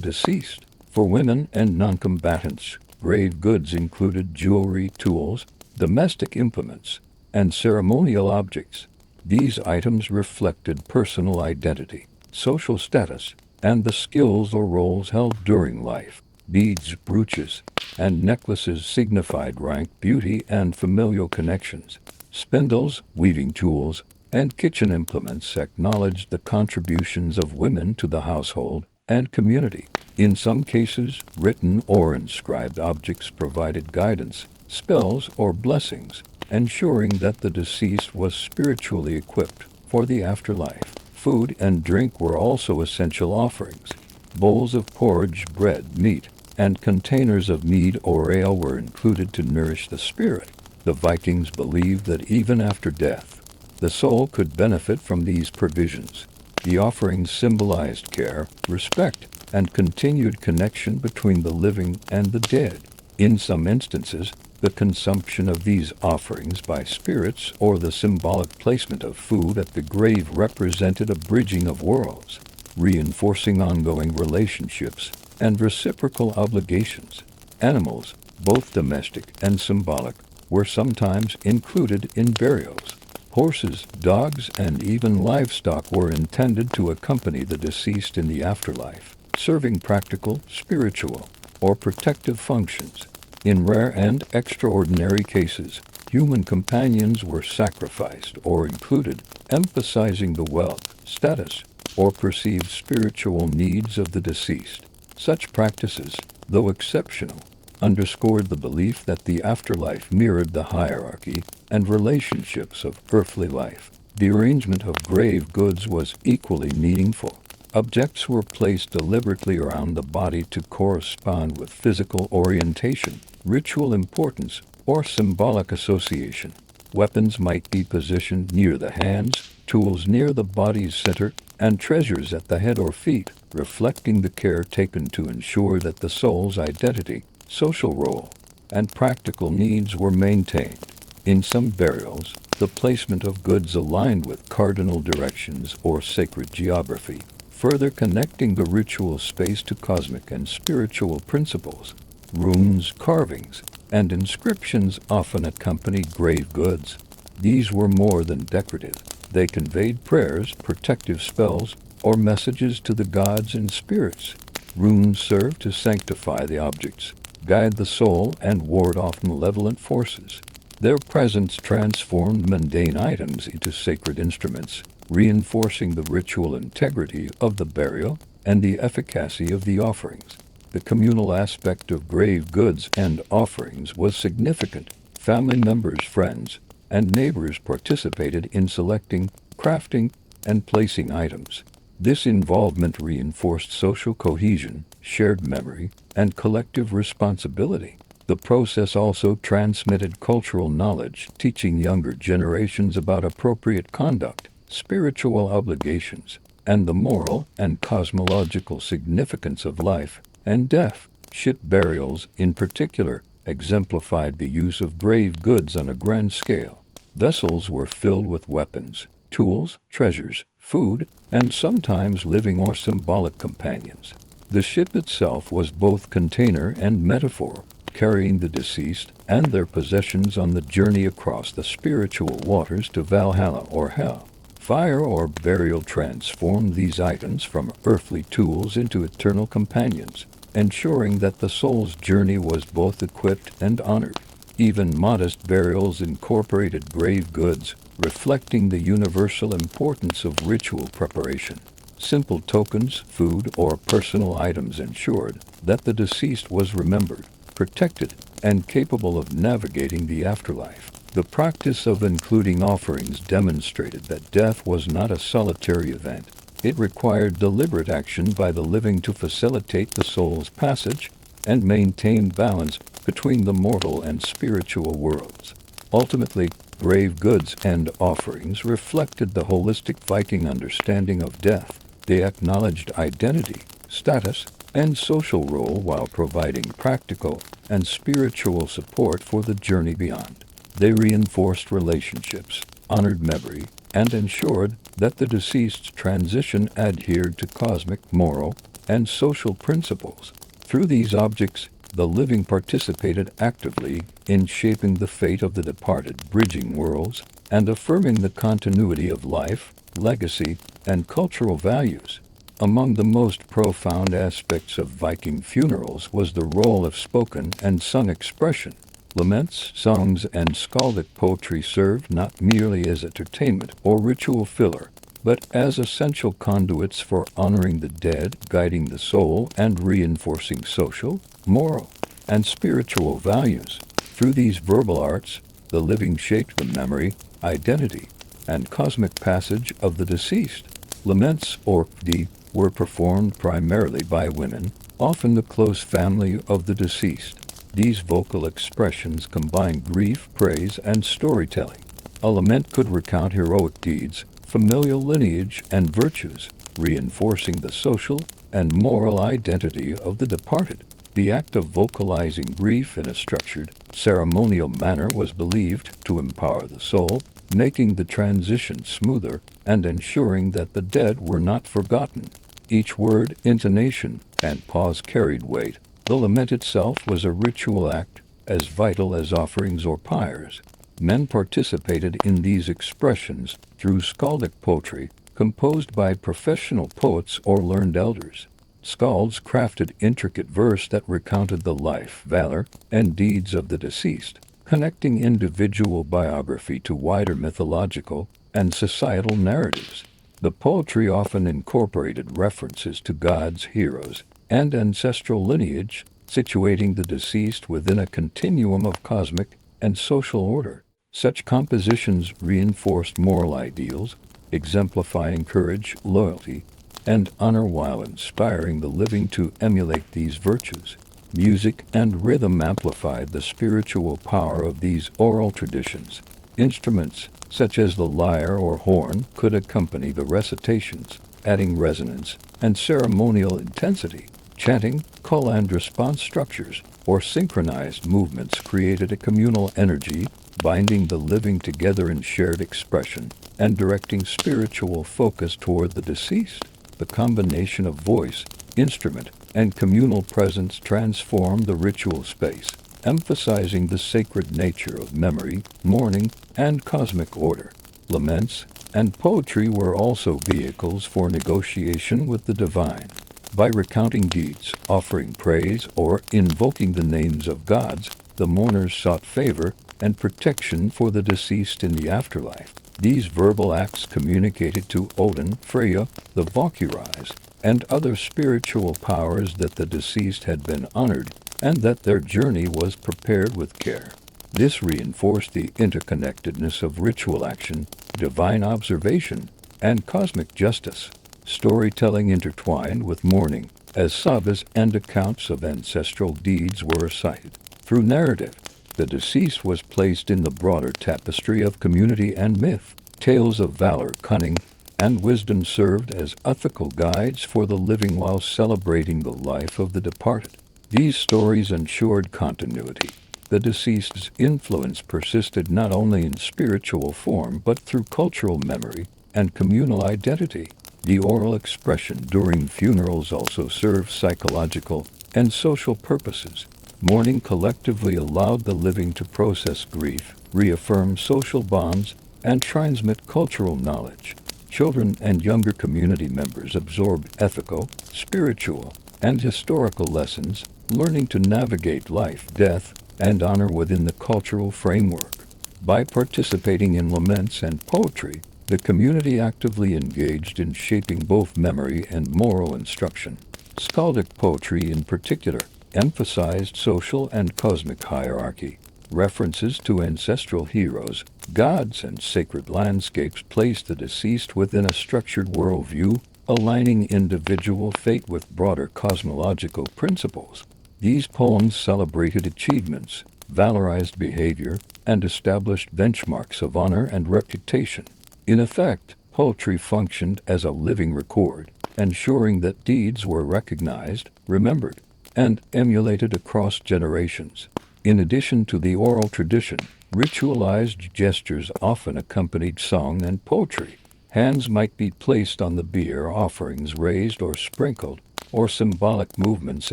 deceased. For women and non-combatants, grave goods included jewelry, tools, domestic implements, and ceremonial objects. These items reflected personal identity, social status, and the skills or roles held during life. Beads, brooches, and necklaces signified rank, beauty, and familial connections. Spindles, weaving tools, and kitchen implements acknowledged the contributions of women to the household and community. In some cases, written or inscribed objects provided guidance, spells, or blessings, ensuring that the deceased was spiritually equipped for the afterlife. Food and drink were also essential offerings. Bowls of porridge, bread, meat, and containers of mead or ale were included to nourish the spirit. The Vikings believed that even after death, the soul could benefit from these provisions. The offerings symbolized care, respect, and continued connection between the living and the dead. In some instances, the consumption of these offerings by spirits or the symbolic placement of food at the grave represented a bridging of worlds, reinforcing ongoing relationships and reciprocal obligations. Animals, both domestic and symbolic, were sometimes included in burials. Horses, dogs, and even livestock were intended to accompany the deceased in the afterlife, serving practical, spiritual, or protective functions. In rare and extraordinary cases, human companions were sacrificed or included, emphasizing the wealth, status, or perceived spiritual needs of the deceased. Such practices, though exceptional, underscored the belief that the afterlife mirrored the hierarchy and relationships of earthly life. The arrangement of grave goods was equally meaningful. Objects were placed deliberately around the body to correspond with physical orientation, ritual importance, or symbolic association. Weapons might be positioned near the hands, tools near the body's center, and treasures at the head or feet, reflecting the care taken to ensure that the soul's identity, social role, and practical needs were maintained. In some burials, the placement of goods aligned with cardinal directions or sacred geography, further connecting the ritual space to cosmic and spiritual principles. Runes, carvings, and inscriptions often accompanied grave goods. These were more than decorative. They conveyed prayers, protective spells, or messages to the gods and spirits. Runes served to sanctify the objects, guide the soul, and ward off malevolent forces. Their presence transformed mundane items into sacred instruments, reinforcing the ritual integrity of the burial and the efficacy of the offerings. The communal aspect of grave goods and offerings was significant. Family members, friends, and neighbors participated in selecting, crafting, and placing items. This involvement reinforced social cohesion, shared memory, and collective responsibility. The process also transmitted cultural knowledge, teaching younger generations about appropriate conduct, spiritual obligations, and the moral and cosmological significance of life and death. Ship burials, in particular, exemplified the use of grave goods on a grand scale. Vessels were filled with weapons, tools, treasures, food, and sometimes living or symbolic companions. The ship itself was both container and metaphor, carrying the deceased and their possessions on the journey across the spiritual waters to Valhalla or Hell. Fire or burial transformed these items from earthly tools into eternal companions, ensuring that the soul's journey was both equipped and honored. Even modest burials incorporated grave goods, reflecting the universal importance of ritual preparation. Simple tokens, food, or personal items ensured that the deceased was remembered, protected, and capable of navigating the afterlife. The practice of including offerings demonstrated that death was not a solitary event. It required deliberate action by the living to facilitate the soul's passage and maintain balance between the mortal and spiritual worlds. Ultimately, grave goods and offerings reflected the holistic Viking understanding of death. They acknowledged identity, status, and social role while providing practical and spiritual support for the journey beyond. They reinforced relationships, honored memory, and ensured that the deceased's transition adhered to cosmic, moral, and social principles. Through these objects, the living participated actively in shaping the fate of the departed, bridging worlds, and affirming the continuity of life, legacy, and cultural values. Among the most profound aspects of Viking funerals was the role of spoken and sung expression. Laments, songs, and skaldic poetry served not merely as entertainment or ritual filler, but as essential conduits for honoring the dead, guiding the soul, and reinforcing social, moral, and spiritual values. Through these verbal arts, the living shaped the memory, identity, and cosmic passage of the deceased. Laments, or di, were performed primarily by women, often the close family of the deceased. These vocal expressions combine grief, praise, and storytelling. A lament could recount heroic deeds, familial lineage, and virtues, reinforcing the social and moral identity of the departed. The act of vocalizing grief in a structured, ceremonial manner was believed to empower the soul, making the transition smoother and ensuring that the dead were not forgotten. Each word, intonation, and pause carried weight. The lament itself was a ritual act, as vital as offerings or pyres. Men participated in these expressions through skaldic poetry, composed by professional poets or learned elders. Skalds crafted intricate verse that recounted the life, valor, and deeds of the deceased, connecting individual biography to wider mythological and societal narratives. The poetry often incorporated references to gods, heroes, and ancestral lineage, situating the deceased within a continuum of cosmic and social order. Such compositions reinforced moral ideals, exemplifying courage, loyalty, and honor while inspiring the living to emulate these virtues. Music and rhythm amplified the spiritual power of these oral traditions. Instruments, such as the lyre or horn, could accompany the recitations, adding resonance and ceremonial intensity. Chanting, call and response structures, or synchronized movements created a communal energy, binding the living together in shared expression and directing spiritual focus toward the deceased. The combination of voice, instrument, and communal presence transformed the ritual space, emphasizing the sacred nature of memory, mourning, and cosmic order. Laments and poetry were also vehicles for negotiation with the divine. By recounting deeds, offering praise, or invoking the names of gods, the mourners sought favor and protection for the deceased in the afterlife. These verbal acts communicated to Odin, Freya, the Valkyries, and other spiritual powers that the deceased had been honored and that their journey was prepared with care. This reinforced the interconnectedness of ritual action, divine observation, and cosmic justice. Storytelling intertwined with mourning, as sagas and accounts of ancestral deeds were cited. Through narrative, the deceased was placed in the broader tapestry of community and myth. Tales of valor, cunning, and wisdom served as ethical guides for the living while celebrating the life of the departed. These stories ensured continuity. The deceased's influence persisted not only in spiritual form but through cultural memory and communal identity. The oral expression during funerals also served psychological and social purposes. Mourning collectively allowed the living to process grief, reaffirm social bonds, and transmit cultural knowledge. Children and younger community members absorbed ethical, spiritual, and historical lessons, learning to navigate life, death, and honor within the cultural framework. By participating in laments and poetry, the community actively engaged in shaping both memory and moral instruction. Skaldic poetry in particular emphasized social and cosmic hierarchy. References to ancestral heroes, gods, and sacred landscapes placed the deceased within a structured worldview, aligning individual fate with broader cosmological principles. These poems celebrated achievements, valorized behavior, and established benchmarks of honor and reputation. In effect, poetry functioned as a living record, ensuring that deeds were recognized, remembered, and emulated across generations. In addition to the oral tradition, ritualized gestures often accompanied song and poetry. Hands might be placed on the bier, offerings raised or sprinkled, or symbolic movements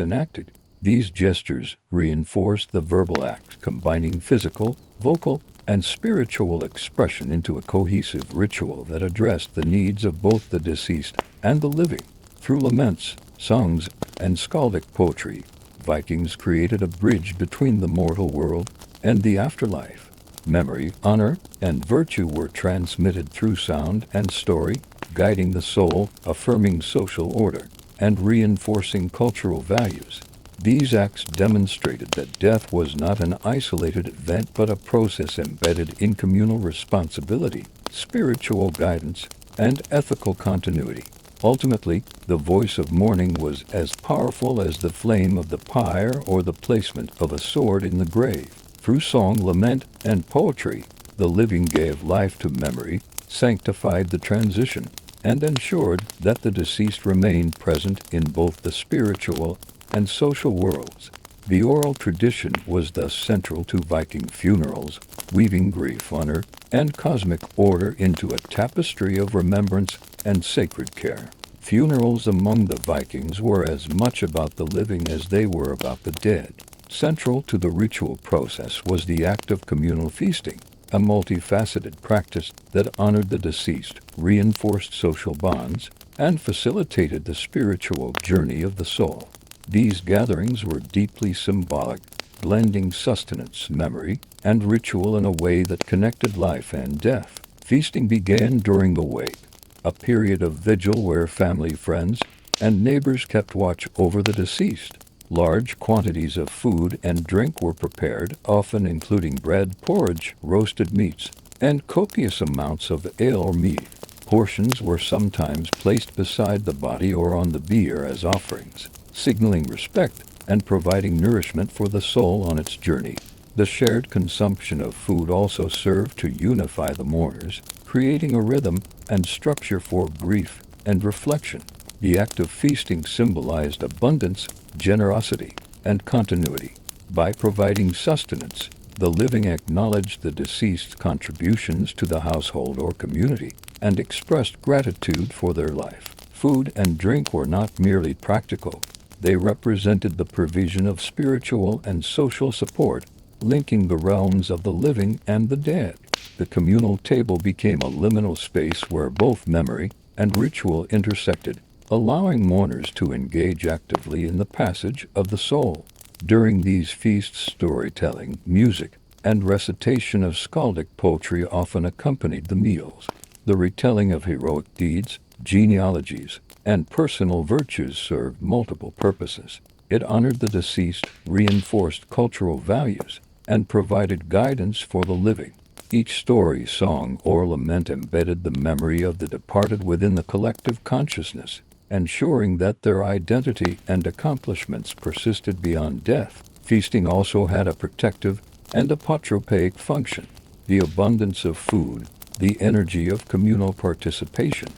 enacted. These gestures reinforced the verbal act, combining physical, vocal, and spiritual expression into a cohesive ritual that addressed the needs of both the deceased and the living. Through laments, songs, and skaldic poetry, Vikings created a bridge between the mortal world and the afterlife. Memory, honor, and virtue were transmitted through sound and story, guiding the soul, affirming social order, and reinforcing cultural values. These acts demonstrated that death was not an isolated event but a process embedded in communal responsibility, spiritual guidance, and ethical continuity. Ultimately, the voice of mourning was as powerful as the flame of the pyre or the placement of a sword in the grave. Through song, lament, and poetry, the living gave life to memory, sanctified the transition, and ensured that the deceased remained present in both the spiritual and social worlds. The oral tradition was thus central to Viking funerals, weaving grief, honor, and cosmic order into a tapestry of remembrance and sacred care. Funerals among the Vikings were as much about the living as they were about the dead. Central to the ritual process was the act of communal feasting, a multifaceted practice that honored the deceased, reinforced social bonds, and facilitated the spiritual journey of the soul. These gatherings were deeply symbolic, blending sustenance, memory, and ritual in a way that connected life and death. Feasting began during the wake, a period of vigil where family, friends, and neighbors kept watch over the deceased. Large quantities of food and drink were prepared, often including bread, porridge, roasted meats, and copious amounts of ale or mead. Portions were sometimes placed beside the body or on the bier as offerings, signaling respect and providing nourishment for the soul on its journey. The shared consumption of food also served to unify the mourners, creating a rhythm and structure for grief and reflection. The act of feasting symbolized abundance, generosity, and continuity. By providing sustenance, the living acknowledged the deceased's contributions to the household or community and expressed gratitude for their life. Food and drink were not merely practical. They represented the provision of spiritual and social support, linking the realms of the living and the dead. The communal table became a liminal space where both memory and ritual intersected, allowing mourners to engage actively in the passage of the soul. During these feasts, storytelling, music, and recitation of skaldic poetry often accompanied the meals. The retelling of heroic deeds, genealogies, and personal virtues served multiple purposes. It honored the deceased, reinforced cultural values, and provided guidance for the living. Each story, song, or lament embedded the memory of the departed within the collective consciousness, ensuring that their identity and accomplishments persisted beyond death. Feasting also had a protective and apotropaic function. The abundance of food, the energy of communal participation,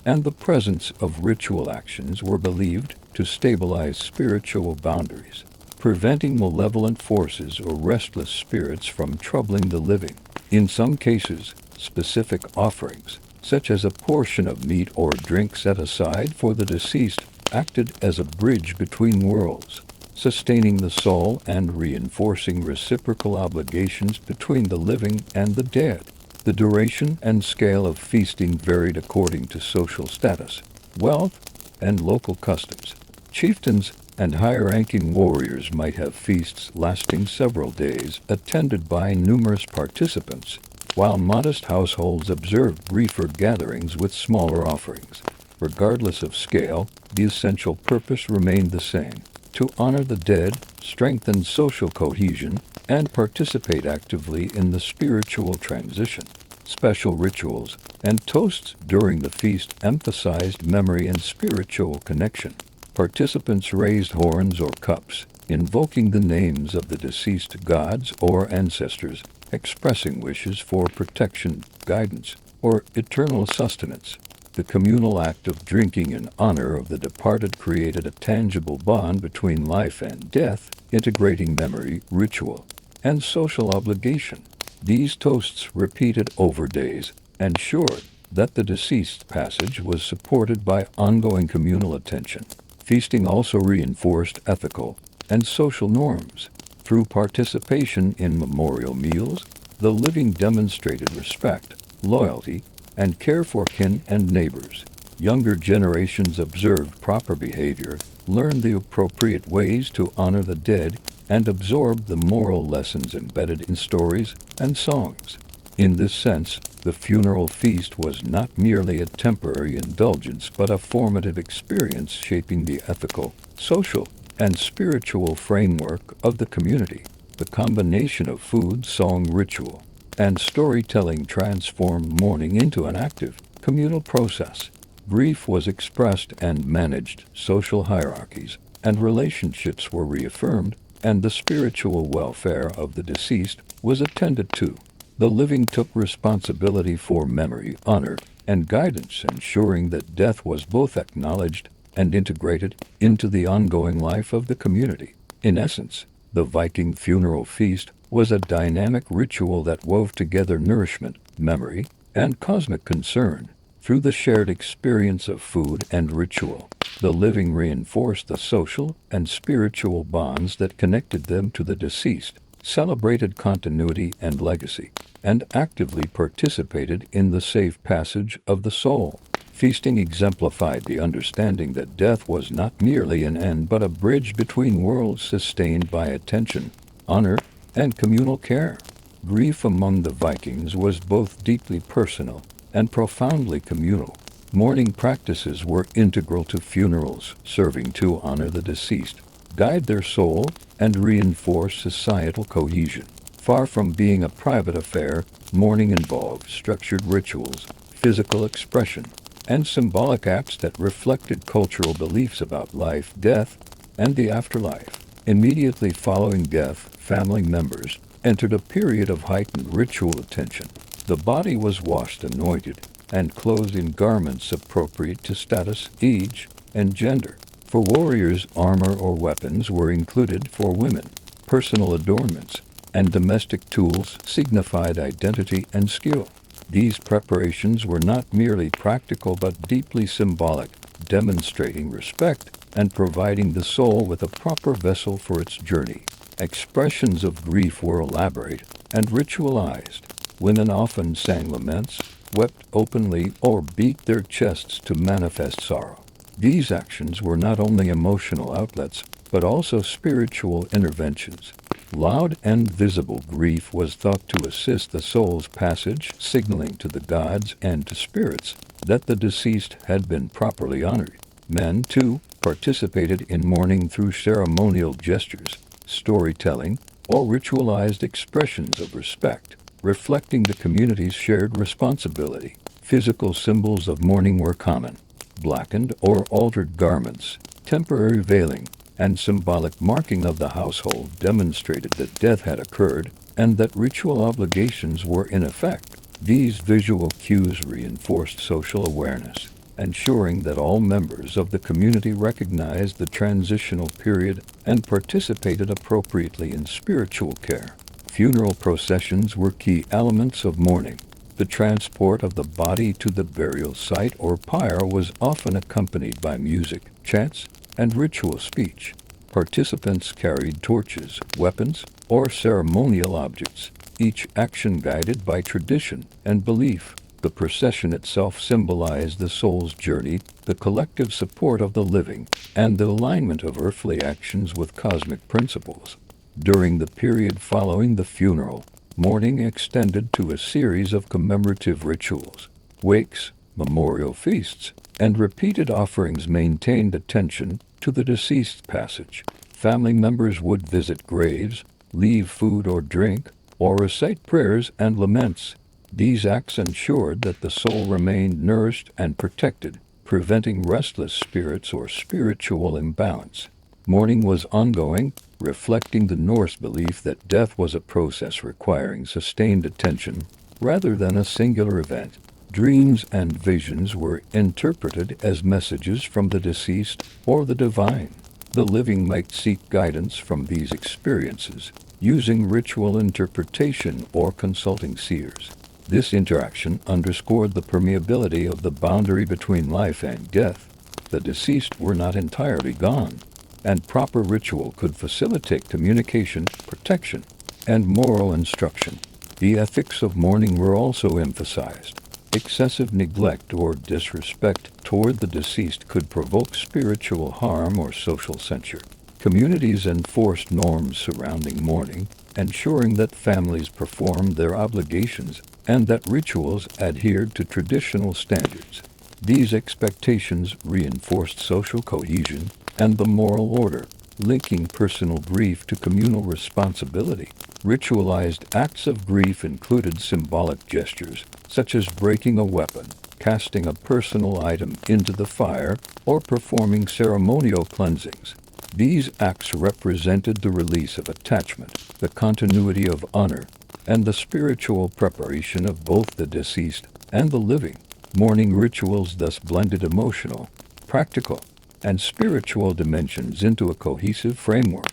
and the presence of ritual actions were believed to stabilize spiritual boundaries, preventing malevolent forces or restless spirits from troubling the living. In some cases, specific offerings, such as a portion of meat or drink set aside for the deceased, acted as a bridge between worlds, sustaining the soul and reinforcing reciprocal obligations between the living and the dead. The duration and scale of feasting varied according to social status, wealth, and local customs. Chieftains and higher-ranking warriors might have feasts lasting several days, attended by numerous participants, while modest households observed briefer gatherings with smaller offerings. Regardless of scale, the essential purpose remained the same: to honor the dead, strengthen social cohesion, and participate actively in the spiritual transition. Special rituals and toasts during the feast emphasized memory and spiritual connection. Participants raised horns or cups, invoking the names of the deceased gods or ancestors, expressing wishes for protection, guidance, or eternal sustenance. The communal act of drinking in honor of the departed created a tangible bond between life and death, integrating memory, ritual, and social obligation. These toasts, repeated over days, ensured that the deceased's passage was supported by ongoing communal attention. Feasting also reinforced ethical and social norms. Through participation in memorial meals, the living demonstrated respect, loyalty, and care for kin and neighbors. Younger generations observed proper behavior, learned the appropriate ways to honor the dead, and absorbed the moral lessons embedded in stories and songs. In this sense, the funeral feast was not merely a temporary indulgence but a formative experience shaping the ethical, social, and spiritual framework of the community. The combination of food, song, ritual, and storytelling transformed mourning into an active, communal process. Grief was expressed and managed, social hierarchies and relationships were reaffirmed, and the spiritual welfare of the deceased was attended to. The living took responsibility for memory, honor, and guidance, ensuring that death was both acknowledged and integrated into the ongoing life of the community. In essence, the Viking funeral feast was a dynamic ritual that wove together nourishment, memory, and cosmic concern. Through the shared experience of food and ritual, the living reinforced the social and spiritual bonds that connected them to the deceased, celebrated continuity and legacy, and actively participated in the safe passage of the soul. Feasting exemplified the understanding that death was not merely an end but a bridge between worlds, sustained by attention, honor, and communal care. Grief among the Vikings was both deeply personal and profoundly communal. Mourning practices were integral to funerals, serving to honor the deceased, guide their soul, and reinforce societal cohesion. Far from being a private affair, mourning involved structured rituals, physical expression, and symbolic acts that reflected cultural beliefs about life, death, and the afterlife. Immediately following death, family members entered a period of heightened ritual attention. The body was washed, anointed, and clothed in garments appropriate to status, age, and gender. For warriors, armor or weapons were included. For women, personal adornments and domestic tools signified identity and skill. These preparations were not merely practical but deeply symbolic, demonstrating respect and providing the soul with a proper vessel for its journey. Expressions of grief were elaborate and ritualized. Women often sang laments, wept openly, or beat their chests to manifest sorrow. These actions were not only emotional outlets, but also spiritual interventions. Loud and visible grief was thought to assist the soul's passage, signaling to the gods and to spirits that the deceased had been properly honored. Men, too, participated in mourning through ceremonial gestures, storytelling, or ritualized expressions of respect, reflecting the community's shared responsibility. Physical symbols of mourning were common. Blackened or altered garments, temporary veiling, and symbolic marking of the household demonstrated that death had occurred and that ritual obligations were in effect. These visual cues reinforced social awareness, ensuring that all members of the community recognized the transitional period and participated appropriately in spiritual care. Funeral processions were key elements of mourning. The transport of the body to the burial site or pyre was often accompanied by music, chants, and ritual speech. Participants carried torches, weapons, or ceremonial objects, each action guided by tradition and belief. The procession itself symbolized the soul's journey, the collective support of the living, and the alignment of earthly actions with cosmic principles. During the period following the funeral, mourning extended to a series of commemorative rituals. Wakes, memorial feasts, and repeated offerings maintained attention to the deceased's passage. Family members would visit graves, leave food or drink, or recite prayers and laments. These acts ensured that the soul remained nourished and protected, preventing restless spirits or spiritual imbalance. Mourning was ongoing, reflecting the Norse belief that death was a process requiring sustained attention rather than a singular event. Dreams and visions were interpreted as messages from the deceased or the divine. The living might seek guidance from these experiences, using ritual interpretation or consulting seers. This interaction underscored the permeability of the boundary between life and death. The deceased were not entirely gone, and proper ritual could facilitate communication, protection, and moral instruction. The ethics of mourning were also emphasized. Excessive neglect or disrespect toward the deceased could provoke spiritual harm or social censure. Communities enforced norms surrounding mourning, ensuring that families performed their obligations and that rituals adhered to traditional standards. These expectations reinforced social cohesion and the moral order, linking personal grief to communal responsibility. Ritualized acts of grief included symbolic gestures, such as breaking a weapon, casting a personal item into the fire, or performing ceremonial cleansings. These acts represented the release of attachment, the continuity of honor, and the spiritual preparation of both the deceased and the living. Mourning rituals thus blended emotional, practical, and spiritual dimensions into a cohesive framework.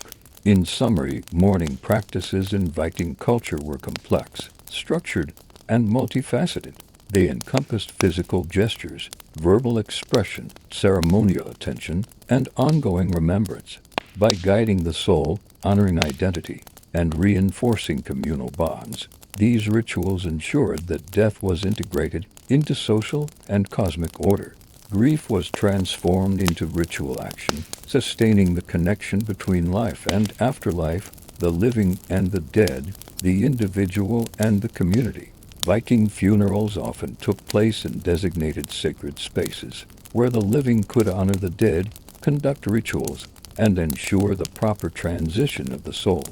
In summary, mourning practices in Viking culture were complex, structured, and multifaceted. They encompassed physical gestures, verbal expression, ceremonial attention, and ongoing remembrance. By guiding the soul, honoring identity, and reinforcing communal bonds, these rituals ensured that death was integrated into social and cosmic order. Grief was transformed into ritual action, sustaining the connection between life and afterlife, the living and the dead, the individual and the community. Viking funerals often took place in designated sacred spaces, where the living could honor the dead, conduct rituals, and ensure the proper transition of the soul.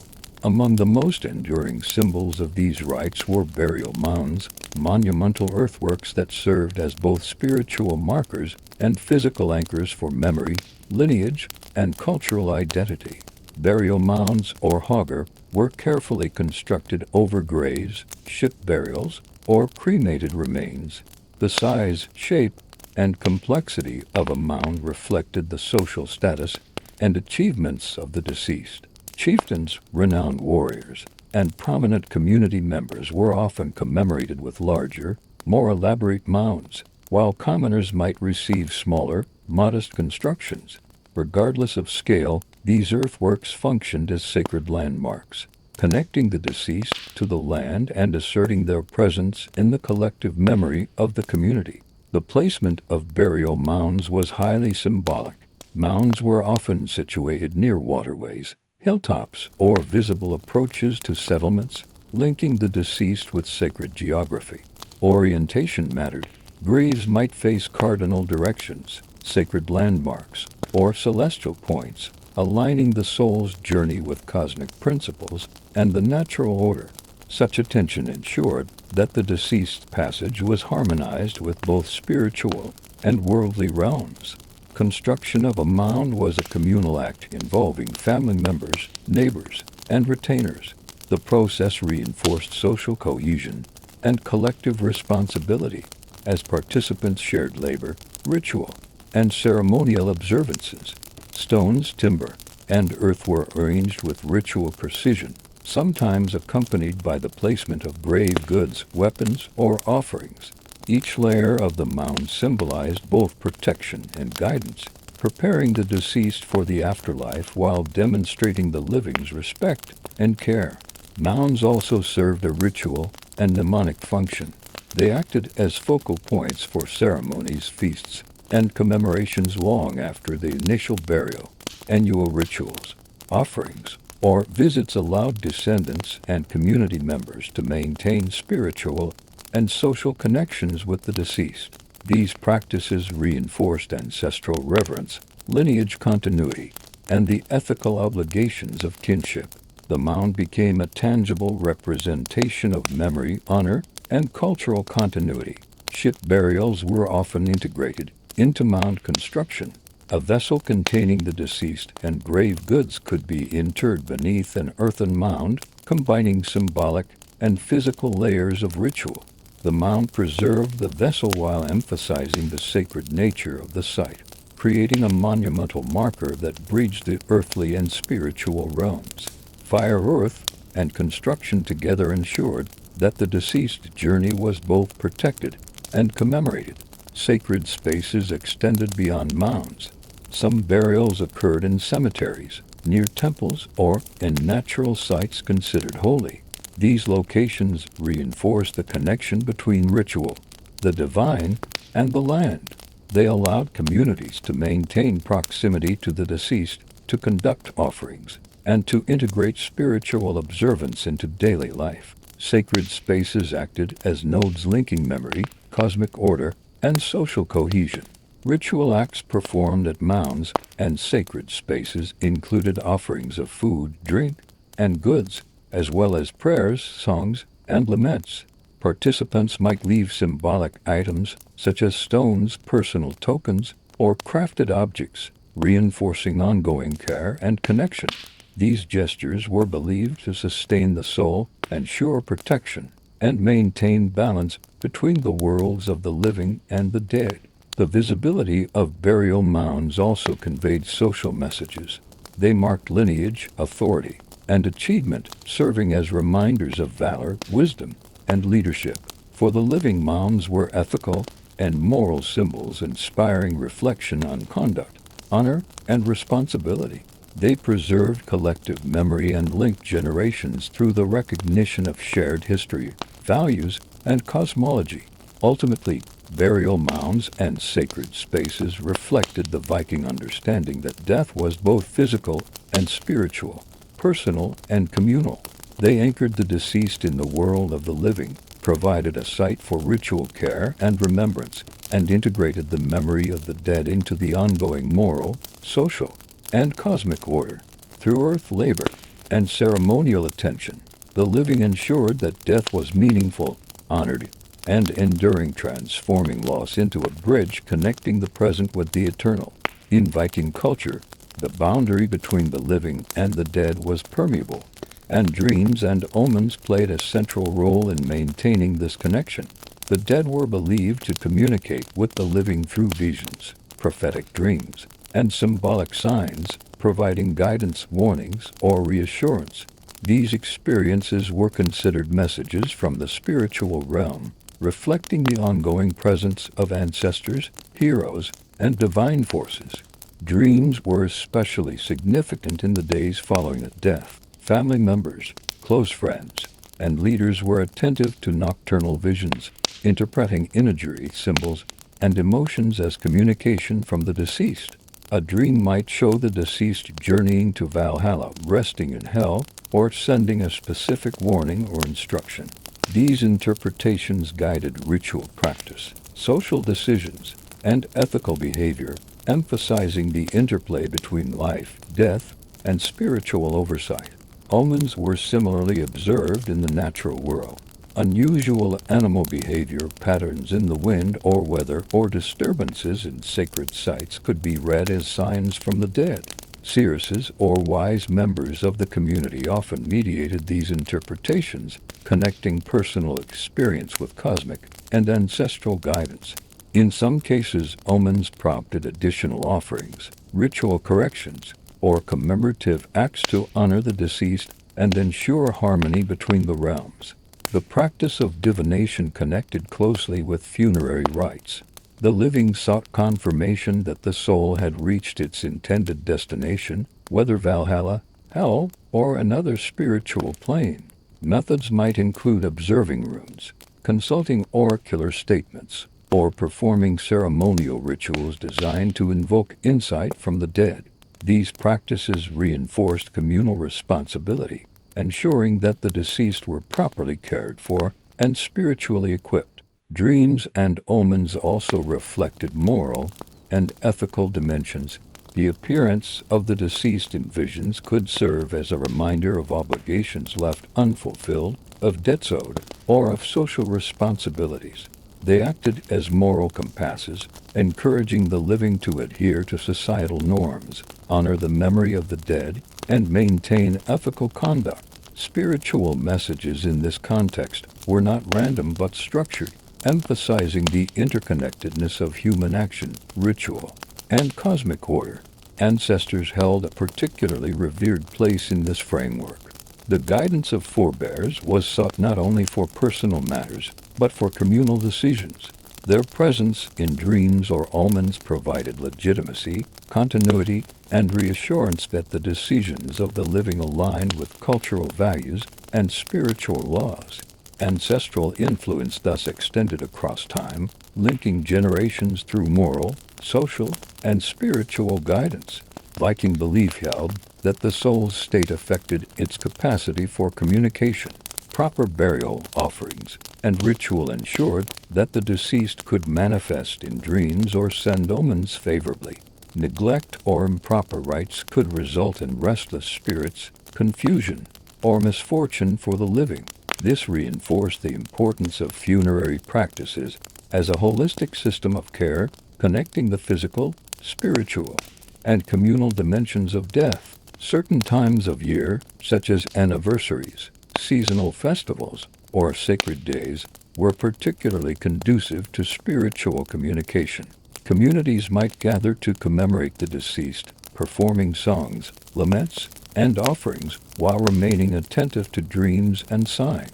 Among the most enduring symbols of these rites were burial mounds, monumental earthworks that served as both spiritual markers and physical anchors for memory, lineage, and cultural identity. Burial mounds, or hogger, were carefully constructed over graves, ship burials, or cremated remains. The size, shape, and complexity of a mound reflected the social status and achievements of the deceased. Chieftains, renowned warriors, and prominent community members were often commemorated with larger, more elaborate mounds, while commoners might receive smaller, modest constructions. Regardless of scale, these earthworks functioned as sacred landmarks, connecting the deceased to the land and asserting their presence in the collective memory of the community. The placement of burial mounds was highly symbolic. Mounds were often situated near waterways, hilltops, or visible approaches to settlements, linking the deceased with sacred geography. Orientation mattered. Graves might face cardinal directions, sacred landmarks, or celestial points, aligning the soul's journey with cosmic principles and the natural order. Such attention ensured that the deceased's passage was harmonized with both spiritual and worldly realms. Construction of a mound was a communal act involving family members, neighbors, and retainers. The process reinforced social cohesion and collective responsibility as participants shared labor, ritual, and ceremonial observances. Stones, timber, and earth were arranged with ritual precision, sometimes accompanied by the placement of grave goods, weapons, or offerings. Each layer of the mound symbolized both protection and guidance, preparing the deceased for the afterlife while demonstrating the living's respect and care. Mounds also served a ritual and mnemonic function. They acted as focal points for ceremonies, feasts, and commemorations long after the initial burial. Annual rituals, offerings, or visits allowed descendants and community members to maintain spiritual and social connections with the deceased. These practices reinforced ancestral reverence, lineage continuity, and the ethical obligations of kinship. The mound became a tangible representation of memory, honor, and cultural continuity. Ship burials were often integrated into mound construction. A vessel containing the deceased and grave goods could be interred beneath an earthen mound, combining symbolic and physical layers of ritual. The mound preserved the vessel while emphasizing the sacred nature of the site, creating a monumental marker that bridged the earthly and spiritual realms. Fire, earth, and construction together ensured that the deceased's journey was both protected and commemorated. Sacred spaces extended beyond mounds. Some burials occurred in cemeteries, near temples, or in natural sites considered holy. These locations reinforced the connection between ritual, the divine, and the land. They allowed communities to maintain proximity to the deceased, to conduct offerings, and to integrate spiritual observance into daily life. Sacred spaces acted as nodes linking memory, cosmic order, and social cohesion. Ritual acts performed at mounds and sacred spaces included offerings of food, drink, and goods, as well as prayers, songs, and laments. Participants might leave symbolic items, such as stones, personal tokens, or crafted objects, reinforcing ongoing care and connection. These gestures were believed to sustain the soul, ensure protection, and maintain balance between the worlds of the living and the dead. The visibility of burial mounds also conveyed social messages. They marked lineage, authority, and achievement, serving as reminders of valor, wisdom, and leadership. For the living, mounds were ethical and moral symbols inspiring reflection on conduct, honor, and responsibility. They preserved collective memory and linked generations through the recognition of shared history, values, and cosmology. Ultimately, burial mounds and sacred spaces reflected the Viking understanding that death was both physical and spiritual, personal and communal. They anchored the deceased in the world of the living, provided a site for ritual care and remembrance, and integrated the memory of the dead into the ongoing moral, social, and cosmic order. Through earth labor and ceremonial attention, the living ensured that death was meaningful, honored, and enduring, transforming loss into a bridge connecting the present with the eternal. In Viking culture, the boundary between the living and the dead was permeable, and dreams and omens played a central role in maintaining this connection. The dead were believed to communicate with the living through visions, prophetic dreams, and symbolic signs, providing guidance, warnings, or reassurance. These experiences were considered messages from the spiritual realm, reflecting the ongoing presence of ancestors, heroes, and divine forces. Dreams were especially significant in the days following a death. Family members, close friends, and leaders were attentive to nocturnal visions, interpreting imagery, symbols, and emotions as communication from the deceased. A dream might show the deceased journeying to Valhalla, resting in hell, or sending a specific warning or instruction. These interpretations guided ritual practice, social decisions, and ethical behavior, emphasizing the interplay between life, death, and spiritual oversight. Omens were similarly observed in the natural world. Unusual animal behavior, patterns in the wind or weather, or disturbances in sacred sites could be read as signs from the dead. Seers or wise members of the community often mediated these interpretations, connecting personal experience with cosmic and ancestral guidance. In some cases, omens prompted additional offerings, ritual corrections, or commemorative acts to honor the deceased and ensure harmony between the realms. The practice of divination connected closely with funerary rites. The living sought confirmation that the soul had reached its intended destination, whether Valhalla, hell, or another spiritual plane. Methods might include observing runes, consulting oracular statements, or performing ceremonial rituals designed to invoke insight from the dead. These practices reinforced communal responsibility, ensuring that the deceased were properly cared for and spiritually equipped. Dreams and omens also reflected moral and ethical dimensions. The appearance of the deceased in visions could serve as a reminder of obligations left unfulfilled, of debts owed, or of social responsibilities. They acted as moral compasses, encouraging the living to adhere to societal norms, honor the memory of the dead, and maintain ethical conduct. Spiritual messages in this context were not random but structured, emphasizing the interconnectedness of human action, ritual, and cosmic order. Ancestors held a particularly revered place in this framework. The guidance of forebears was sought not only for personal matters, but for communal decisions. Their presence in dreams or omens provided legitimacy, continuity, and reassurance that the decisions of the living aligned with cultural values and spiritual laws. Ancestral influence thus extended across time, linking generations through moral, social, and spiritual guidance. Viking belief held that the soul's state affected its capacity for communication. Proper burial offerings and ritual ensured that the deceased could manifest in dreams or send omens favorably. Neglect or improper rites could result in restless spirits, confusion, or misfortune for the living. This reinforced the importance of funerary practices as a holistic system of care, connecting the physical, spiritual, and communal dimensions of death. Certain times of year, such as anniversaries, seasonal festivals, or sacred days, were particularly conducive to spiritual communication. Communities might gather to commemorate the deceased, performing songs, laments, and offerings while remaining attentive to dreams and signs.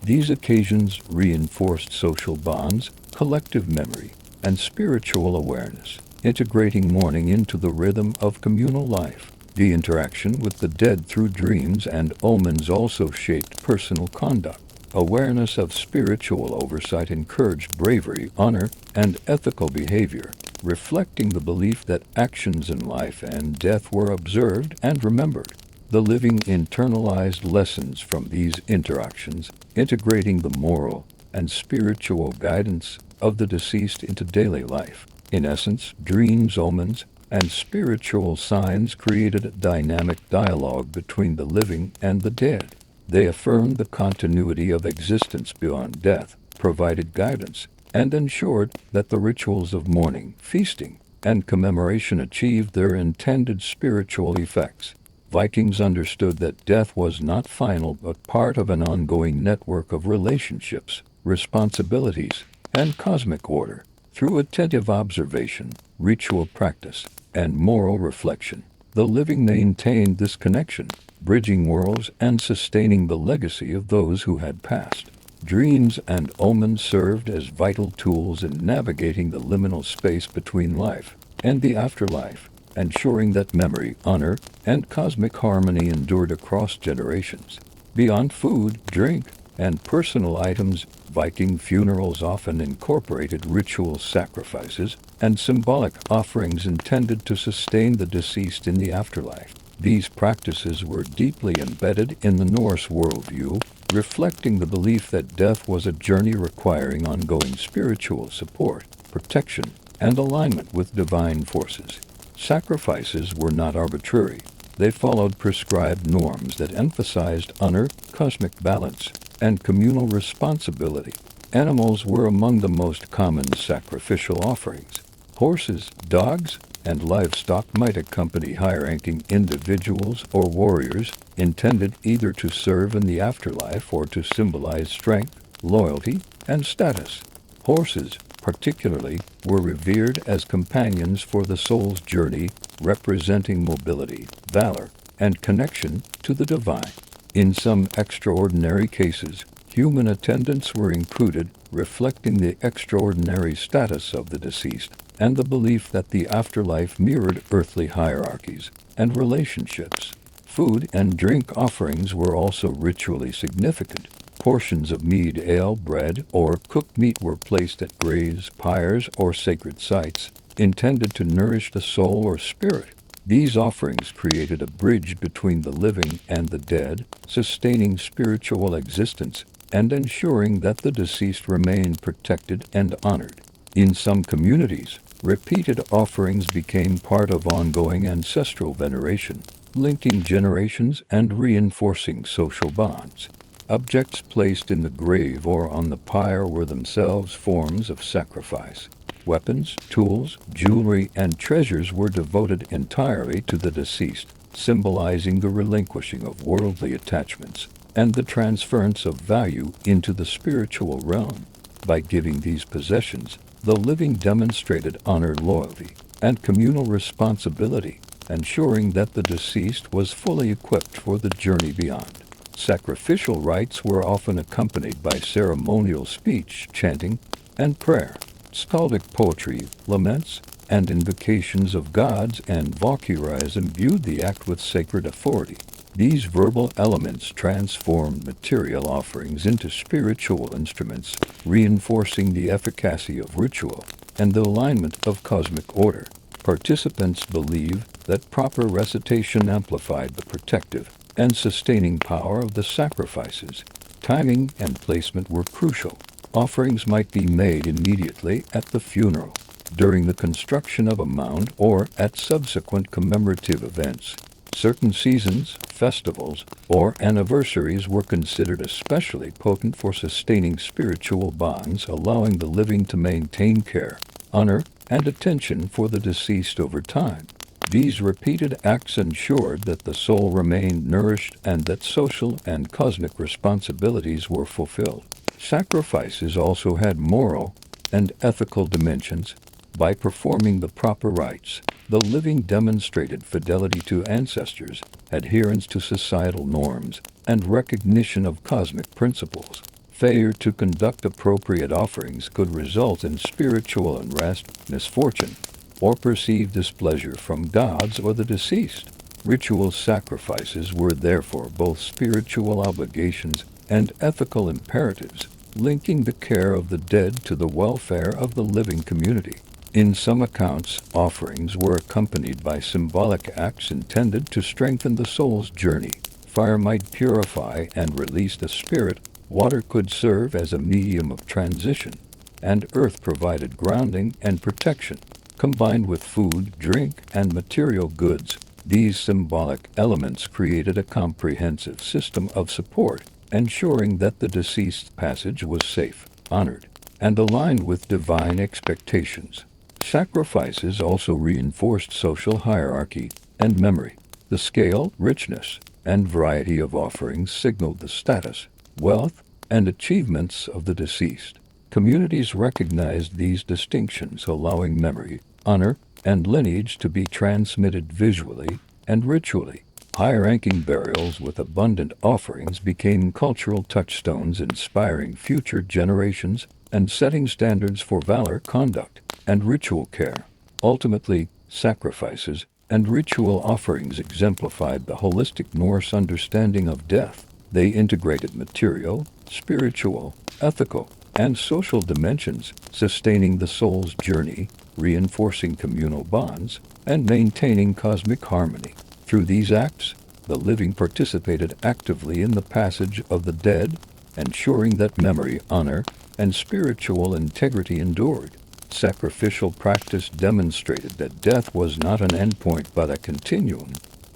These occasions reinforced social bonds, collective memory, and spiritual awareness, integrating mourning into the rhythm of communal life. The interaction with the dead through dreams and omens also shaped personal conduct. Awareness of spiritual oversight encouraged bravery, honor, and ethical behavior, reflecting the belief that actions in life and death were observed and remembered. The living internalized lessons from these interactions, integrating the moral and spiritual guidance of the deceased into daily life. In essence, dreams, omens, and spiritual signs created a dynamic dialogue between the living and the dead. They affirmed the continuity of existence beyond death, provided guidance, and ensured that the rituals of mourning, feasting, and commemoration achieved their intended spiritual effects. Vikings understood that death was not final but part of an ongoing network of relationships, responsibilities, and cosmic order. Through attentive observation, ritual practice, and moral reflection, the living maintained this connection, bridging worlds and sustaining the legacy of those who had passed. Dreams and omens served as vital tools in navigating the liminal space between life and the afterlife, ensuring that memory, honor, and cosmic harmony endured across generations. Beyond food, drink, and personal items, Viking funerals often incorporated ritual sacrifices and symbolic offerings intended to sustain the deceased in the afterlife. These practices were deeply embedded in the Norse worldview, reflecting the belief that death was a journey requiring ongoing spiritual support, protection, and alignment with divine forces. Sacrifices were not arbitrary. They followed prescribed norms that emphasized honor, cosmic balance, and communal responsibility. Animals were among the most common sacrificial offerings. Horses, dogs, and livestock might accompany high-ranking individuals or warriors, intended either to serve in the afterlife or to symbolize strength, loyalty, and status. Horses, particularly, were revered as companions for the soul's journey, representing mobility, valor, and connection to the divine. In some extraordinary cases, human attendants were included, reflecting the extraordinary status of the deceased and the belief that the afterlife mirrored earthly hierarchies and relationships. Food and drink offerings were also ritually significant. Portions of mead, ale, bread, or cooked meat were placed at graves, pyres, or sacred sites, intended to nourish the soul or spirit. These offerings created a bridge between the living and the dead, sustaining spiritual existence and ensuring that the deceased remained protected and honored. In some communities, repeated offerings became part of ongoing ancestral veneration, linking generations and reinforcing social bonds. Objects placed in the grave or on the pyre were themselves forms of sacrifice. Weapons, tools, jewelry, and treasures were devoted entirely to the deceased, symbolizing the relinquishing of worldly attachments and the transference of value into the spiritual realm. By giving these possessions, the living demonstrated honor, loyalty, and communal responsibility, ensuring that the deceased was fully equipped for the journey beyond. Sacrificial rites were often accompanied by ceremonial speech, chanting, and prayer. Skaldic poetry, laments, and invocations of gods and Valkyries imbued the act with sacred authority. These verbal elements transformed material offerings into spiritual instruments, reinforcing the efficacy of ritual and the alignment of cosmic order. Participants believed that proper recitation amplified the protective and sustaining power of the sacrifices. Timing and placement were crucial. Offerings might be made immediately at the funeral, during the construction of a mound, or at subsequent commemorative events. Certain seasons, festivals, or anniversaries were considered especially potent for sustaining spiritual bonds, allowing the living to maintain care, honor, and attention for the deceased over time. These repeated acts ensured that the soul remained nourished and that social and cosmic responsibilities were fulfilled. Sacrifices also had moral and ethical dimensions. By performing the proper rites, the living demonstrated fidelity to ancestors, adherence to societal norms, and recognition of cosmic principles. Failure to conduct appropriate offerings could result in spiritual unrest, misfortune, or perceived displeasure from gods or the deceased. Ritual sacrifices were therefore both spiritual obligations and ethical imperatives, linking the care of the dead to the welfare of the living community. In some accounts, offerings were accompanied by symbolic acts intended to strengthen the soul's journey. Fire might purify and release the spirit, water could serve as a medium of transition, and earth provided grounding and protection. Combined with food, drink, and material goods, these symbolic elements created a comprehensive system of support, ensuring that the deceased's passage was safe, honored, and aligned with divine expectations. Sacrifices also reinforced social hierarchy and memory. The scale, richness, and variety of offerings signaled the status, wealth, and achievements of the deceased. Communities recognized these distinctions, allowing memory, honor, and lineage to be transmitted visually and ritually. High-ranking burials with abundant offerings became cultural touchstones, inspiring future generations and setting standards for valor, conduct, and ritual care. Ultimately, sacrifices and ritual offerings exemplified the holistic Norse understanding of death. They integrated material, spiritual, ethical, and social dimensions, sustaining the soul's journey, reinforcing communal bonds, and maintaining cosmic harmony. Through these acts, the living participated actively in the passage of the dead, ensuring that memory, honor, and spiritual integrity endured. Sacrificial practice demonstrated that death was not an endpoint but a continuum,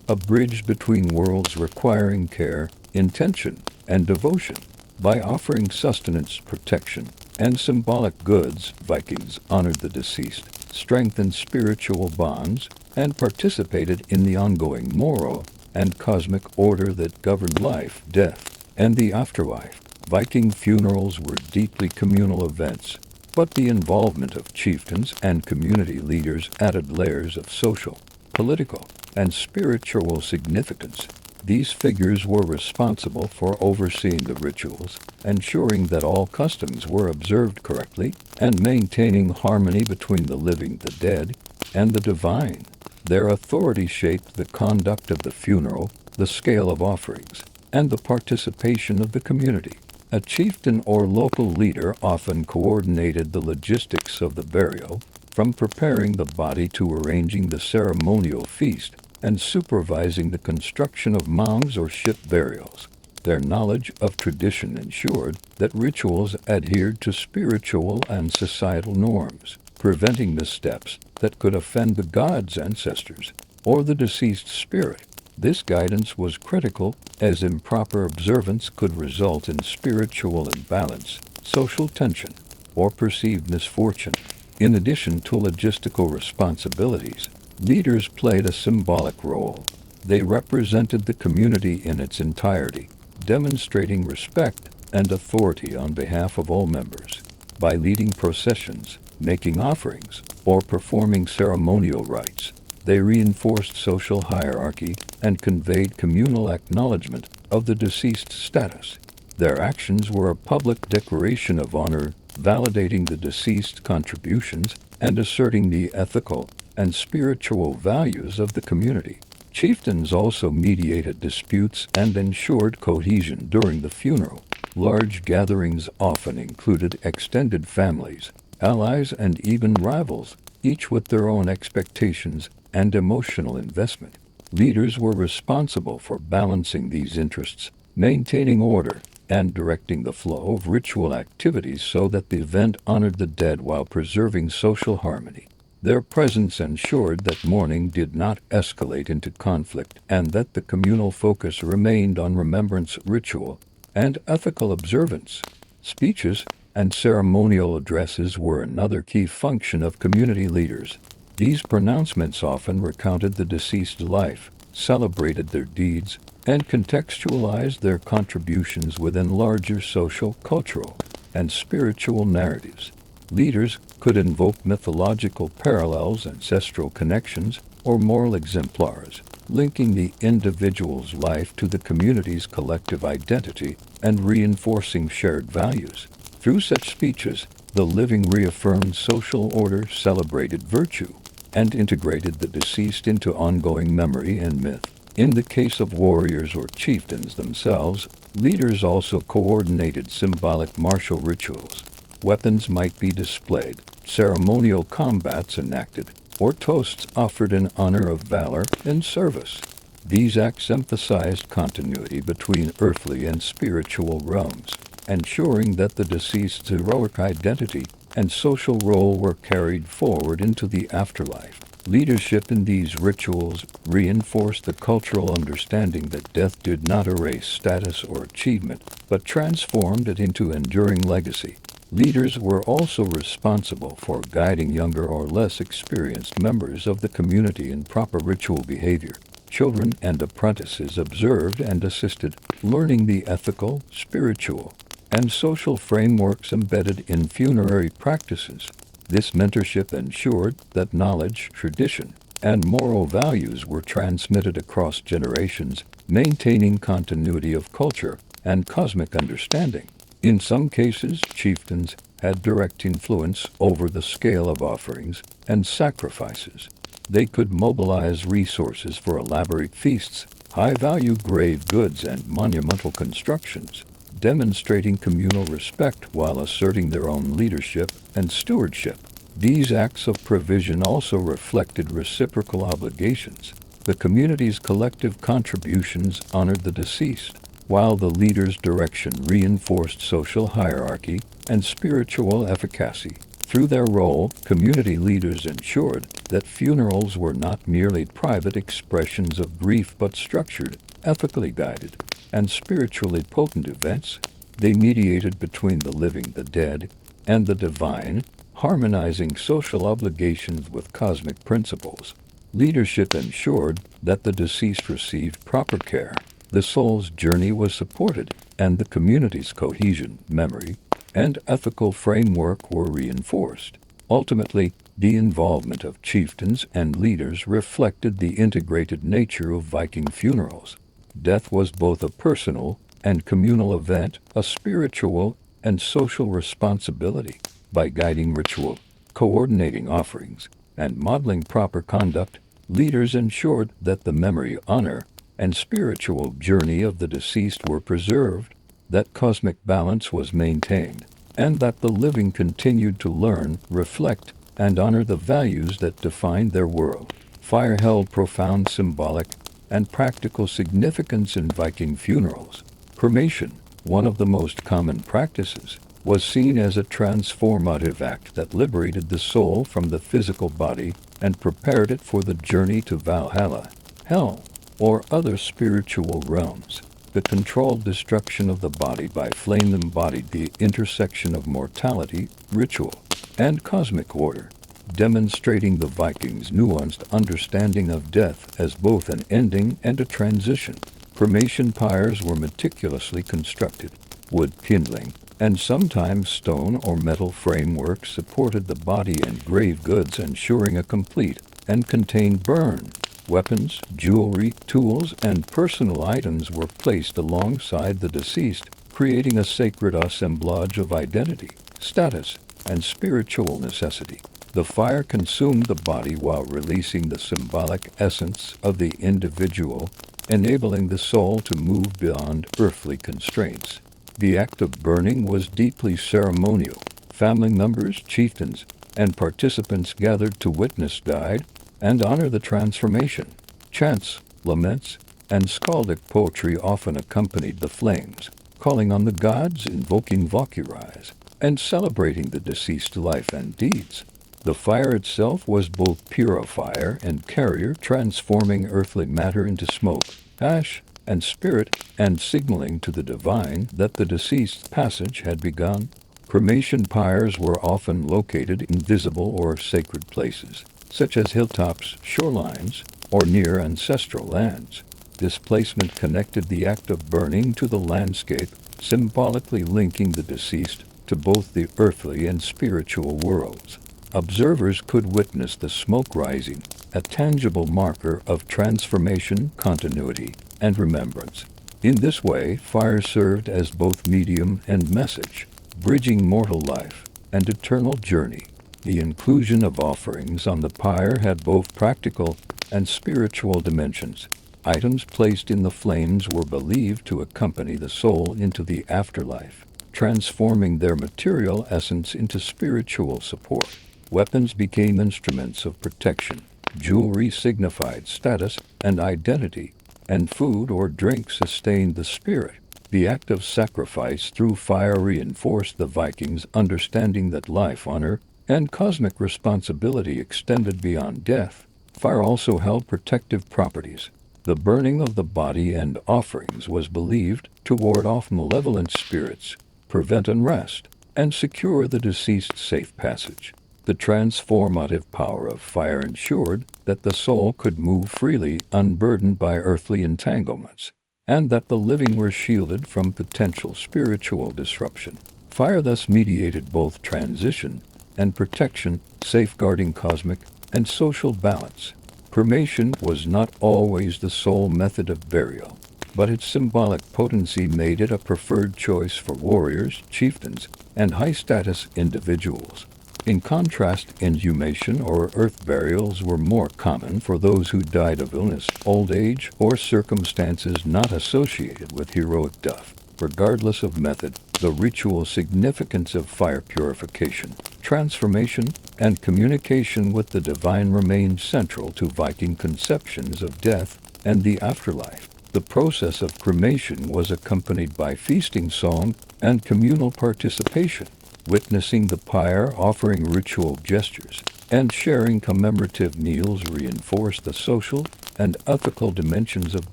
a bridge between worlds requiring care, intention, and devotion. By offering sustenance, protection, and symbolic goods, Vikings honored the deceased, strengthened spiritual bonds, and participated in the ongoing moral and cosmic order that governed life, death, and the afterlife. Viking funerals were deeply communal events, but the involvement of chieftains and community leaders added layers of social, political, and spiritual significance. These figures were responsible for overseeing the rituals, ensuring that all customs were observed correctly, and maintaining harmony between the living, the dead, and the divine. Their authority shaped the conduct of the funeral, the scale of offerings, and the participation of the community. A chieftain or local leader often coordinated the logistics of the burial, from preparing the body to arranging the ceremonial feast and supervising the construction of mounds or ship burials. Their knowledge of tradition ensured that rituals adhered to spiritual and societal norms, preventing missteps that could offend the god's ancestors or the deceased spirit. This guidance was critical, as improper observance could result in spiritual imbalance, social tension, or perceived misfortune. In addition to logistical responsibilities, leaders played a symbolic role. They represented the community in its entirety, demonstrating respect and authority on behalf of all members. By leading processions, making offerings, or performing ceremonial rites, they reinforced social hierarchy and conveyed communal acknowledgement of the deceased's status. Their actions were a public declaration of honor, validating the deceased's contributions and asserting the ethical and spiritual values of the community. Chieftains also mediated disputes and ensured cohesion during the funeral. Large gatherings often included extended families, allies, and even rivals, each with their own expectations and emotional investment. Leaders were responsible for balancing these interests, maintaining order, and directing the flow of ritual activities so that the event honored the dead while preserving social harmony. Their presence ensured that mourning did not escalate into conflict and that the communal focus remained on remembrance, ritual, and ethical observance. Speeches and ceremonial addresses were another key function of community leaders. These pronouncements often recounted the deceased's life, celebrated their deeds, and contextualized their contributions within larger social, cultural, and spiritual narratives. Leaders could invoke mythological parallels, ancestral connections, or moral exemplars, linking the individual's life to the community's collective identity and reinforcing shared values. Through such speeches, the living reaffirmed social order, celebrated virtue, and integrated the deceased into ongoing memory and myth. In the case of warriors or chieftains themselves, leaders also coordinated symbolic martial rituals. Weapons might be displayed, ceremonial combats enacted, or toasts offered in honor of valor and service. These acts emphasized continuity between earthly and spiritual realms, ensuring that the deceased's heroic identity and social role were carried forward into the afterlife. Leadership in these rituals reinforced the cultural understanding that death did not erase status or achievement, but transformed it into enduring legacy. Leaders were also responsible for guiding younger or less experienced members of the community in proper ritual behavior. Children and apprentices observed and assisted, learning the ethical, spiritual, and social frameworks embedded in funerary practices. This mentorship ensured that knowledge, tradition, and moral values were transmitted across generations, maintaining continuity of culture and cosmic understanding. In some cases, chieftains had direct influence over the scale of offerings and sacrifices. They could mobilize resources for elaborate feasts, high-value grave goods, and monumental constructions, demonstrating communal respect while asserting their own leadership and stewardship. These acts of provision also reflected reciprocal obligations. The community's collective contributions honored the deceased, while the leader's direction reinforced social hierarchy and spiritual efficacy. Through their role, community leaders ensured that funerals were not merely private expressions of grief but structured, ethically guided, and spiritually potent events. They mediated between the living, the dead, and the divine, harmonizing social obligations with cosmic principles. Leadership ensured that the deceased received proper care, the soul's journey was supported, and the community's cohesion, memory, and ethical framework were reinforced. Ultimately, the involvement of chieftains and leaders reflected the integrated nature of Viking funerals. Death was both a personal and communal event, a spiritual and social responsibility. By guiding ritual, coordinating offerings, and modeling proper conduct, leaders ensured that the memory, honor, and spiritual journey of the deceased were preserved, that cosmic balance was maintained, and that the living continued to learn, reflect, and honor the values that defined their world. Fire held profound symbolic and practical significance in Viking funerals. Cremation, one of the most common practices, was seen as a transformative act that liberated the soul from the physical body and prepared it for the journey to Valhalla, hell, or other spiritual realms. The controlled destruction of the body by flame embodied the intersection of mortality, ritual, and cosmic order, demonstrating the Vikings' nuanced understanding of death as both an ending and a transition. Cremation pyres were meticulously constructed. Wood kindling, and sometimes stone or metal frameworks supported the body and grave goods, ensuring a complete and contained burn. Weapons, jewelry, tools, and personal items were placed alongside the deceased, creating a sacred assemblage of identity, status, and spiritual necessity. The fire consumed the body while releasing the symbolic essence of the individual, enabling the soul to move beyond earthly constraints. The act of burning was deeply ceremonial. Family members, chieftains, and participants gathered to witness, guide, and honor the transformation. Chants, laments, and skaldic poetry often accompanied the flames, calling on the gods, invoking Valkyries, and celebrating the deceased life and deeds. The fire itself was both purifier and carrier, transforming earthly matter into smoke, ash, and spirit, and signaling to the divine that the deceased's passage had begun. Cremation pyres were often located in visible or sacred places, such as hilltops, shorelines, or near ancestral lands. This placement connected the act of burning to the landscape, symbolically linking the deceased to both the earthly and spiritual worlds. Observers could witness the smoke rising, a tangible marker of transformation, continuity, and remembrance. In this way, fire served as both medium and message, bridging mortal life and eternal journey. The inclusion of offerings on the pyre had both practical and spiritual dimensions. Items placed in the flames were believed to accompany the soul into the afterlife, transforming their material essence into spiritual support. Weapons became instruments of protection. Jewelry signified status and identity, and food or drink sustained the spirit. The act of sacrifice through fire reinforced the Vikings' understanding that life, honor, and cosmic responsibility extended beyond death. Fire also held protective properties. The burning of the body and offerings was believed to ward off malevolent spirits, prevent unrest, and secure the deceased's safe passage. The transformative power of fire ensured that the soul could move freely, unburdened by earthly entanglements, and that the living were shielded from potential spiritual disruption. Fire thus mediated both transition and protection, safeguarding cosmic and social balance. Cremation was not always the sole method of burial, but its symbolic potency made it a preferred choice for warriors, chieftains, and high-status individuals. In contrast, inhumation or earth burials were more common for those who died of illness, old age, or circumstances not associated with heroic death. Regardless of method, the ritual significance of fire purification, transformation, and communication with the divine remained central to Viking conceptions of death and the afterlife. The process of cremation was accompanied by feasting song and communal participation. Witnessing the pyre, offering ritual gestures, and sharing commemorative meals reinforced the social and ethical dimensions of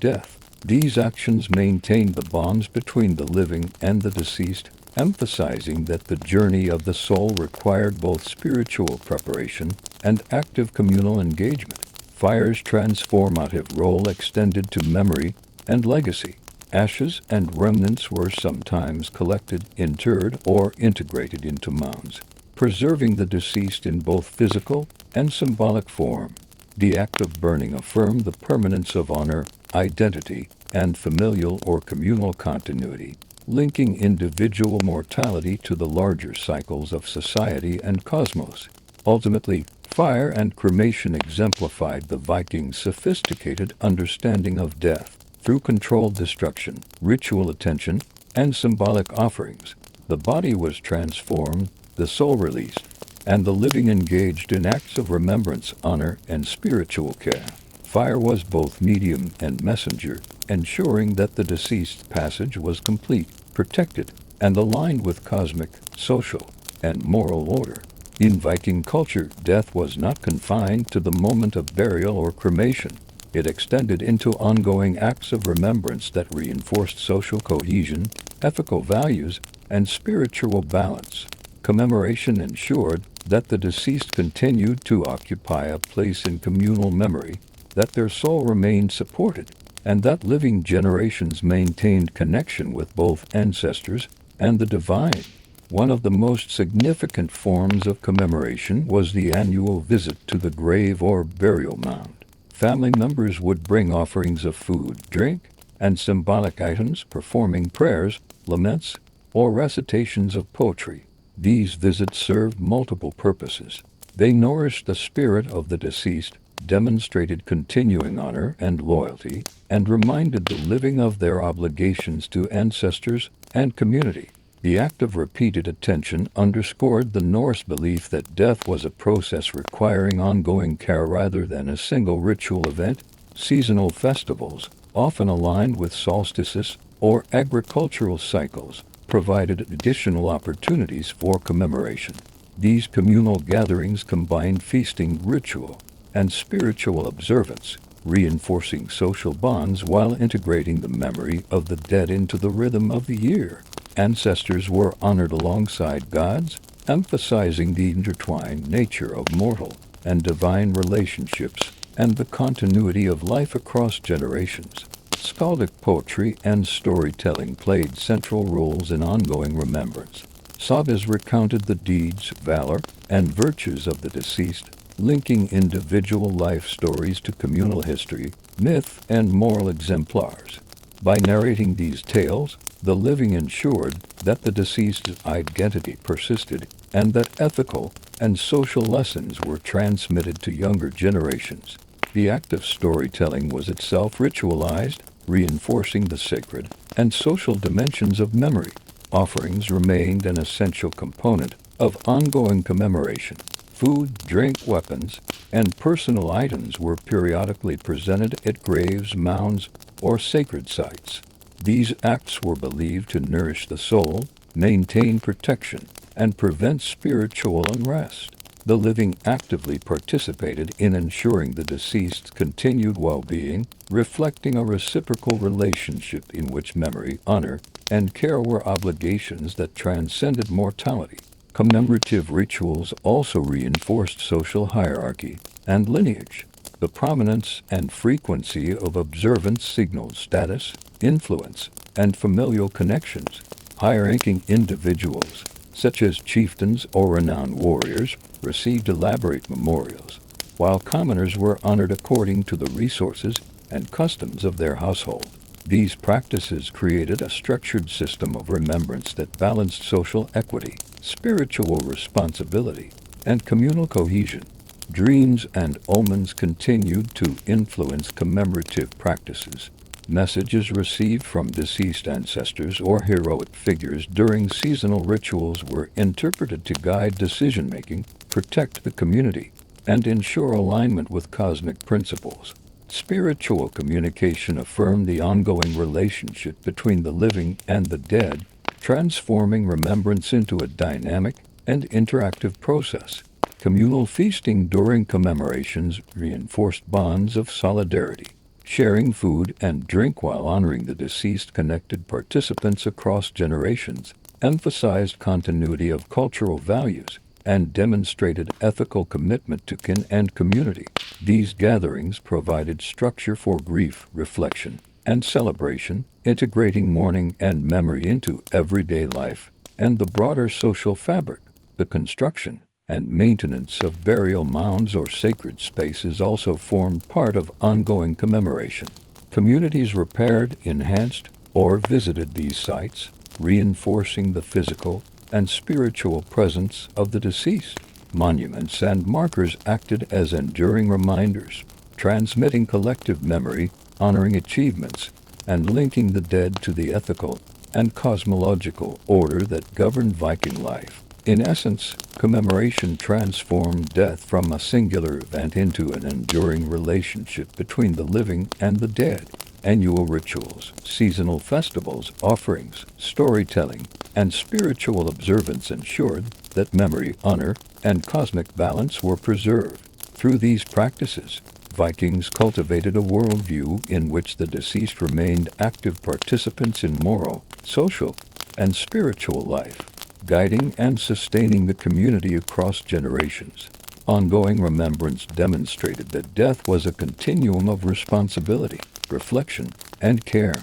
death. These actions maintained the bonds between the living and the deceased, emphasizing that the journey of the soul required both spiritual preparation and active communal engagement. Fire's transformative role extended to memory and legacy. Ashes and remnants were sometimes collected, interred, or integrated into mounds, preserving the deceased in both physical and symbolic form. The act of burning affirmed the permanence of honor, identity, and familial or communal continuity, linking individual mortality to the larger cycles of society and cosmos. Ultimately, fire and cremation exemplified the Vikings' sophisticated understanding of death. Through controlled destruction, ritual attention, and symbolic offerings, the body was transformed, the soul released, and the living engaged in acts of remembrance, honor, and spiritual care. Fire was both medium and messenger, ensuring that the deceased's passage was complete, protected, and aligned with cosmic, social, and moral order. In Viking culture, death was not confined to the moment of burial or cremation. It extended into ongoing acts of remembrance that reinforced social cohesion, ethical values, and spiritual balance. Commemoration ensured that the deceased continued to occupy a place in communal memory, that their soul remained supported, and that living generations maintained connection with both ancestors and the divine. One of the most significant forms of commemoration was the annual visit to the grave or burial mound. Family members would bring offerings of food, drink, and symbolic items, performing prayers, laments, or recitations of poetry. These visits served multiple purposes. They nourished the spirit of the deceased, demonstrated continuing honor and loyalty, and reminded the living of their obligations to ancestors and community. The act of repeated attention underscored the Norse belief that death was a process requiring ongoing care rather than a single ritual event. Seasonal festivals, often aligned with solstices or agricultural cycles, provided additional opportunities for commemoration. These communal gatherings combined feasting ritual and spiritual observance, reinforcing social bonds while integrating the memory of the dead into the rhythm of the year. Ancestors were honored alongside gods, emphasizing the intertwined nature of mortal and divine relationships and the continuity of life across generations. Skaldic poetry and storytelling played central roles in ongoing remembrance. Sagas recounted the deeds, valor, and virtues of the deceased, linking individual life stories to communal history, myth, and moral exemplars. By narrating these tales, the living ensured that the deceased's identity persisted and that ethical and social lessons were transmitted to younger generations. The act of storytelling was itself ritualized, reinforcing the sacred and social dimensions of memory. Offerings remained an essential component of ongoing commemoration. Food, drink, weapons, and personal items were periodically presented at graves, mounds, or sacred sites. These acts were believed to nourish the soul, maintain protection, and prevent spiritual unrest. The living actively participated in ensuring the deceased's continued well-being, reflecting a reciprocal relationship in which memory, honor, and care were obligations that transcended mortality. Commemorative rituals also reinforced social hierarchy and lineage. The prominence and frequency of observance signaled status, influence, and familial connections. High-ranking individuals, such as chieftains or renowned warriors, received elaborate memorials, while commoners were honored according to the resources and customs of their household. These practices created a structured system of remembrance that balanced social equity, spiritual responsibility, and communal cohesion. Dreams and omens continued to influence commemorative practices. Messages received from deceased ancestors or heroic figures during seasonal rituals were interpreted to guide decision-making, protect the community, and ensure alignment with cosmic principles. Spiritual communication affirmed the ongoing relationship between the living and the dead, transforming remembrance into a dynamic and interactive process. Communal feasting during commemorations reinforced bonds of solidarity. Sharing food and drink while honoring the deceased connected participants across generations, emphasized continuity of cultural values, and demonstrated ethical commitment to kin and community. These gatherings provided structure for grief, reflection, and celebration, integrating mourning and memory into everyday life and the broader social fabric. The construction and maintenance of burial mounds or sacred spaces also formed part of ongoing commemoration. Communities repaired, enhanced, or visited these sites, reinforcing the physical and spiritual presence of the deceased. Monuments and markers acted as enduring reminders, transmitting collective memory, honoring achievements, and linking the dead to the ethical and cosmological order that governed Viking life. In essence, commemoration transformed death from a singular event into an enduring relationship between the living and the dead. Annual rituals, seasonal festivals, offerings, storytelling, and spiritual observance ensured that memory, honor, and cosmic balance were preserved. Through these practices, Vikings cultivated a worldview in which the deceased remained active participants in moral, social, and spiritual life, guiding and sustaining the community across generations. Ongoing remembrance demonstrated that death was a continuum of responsibility. reflection, and care.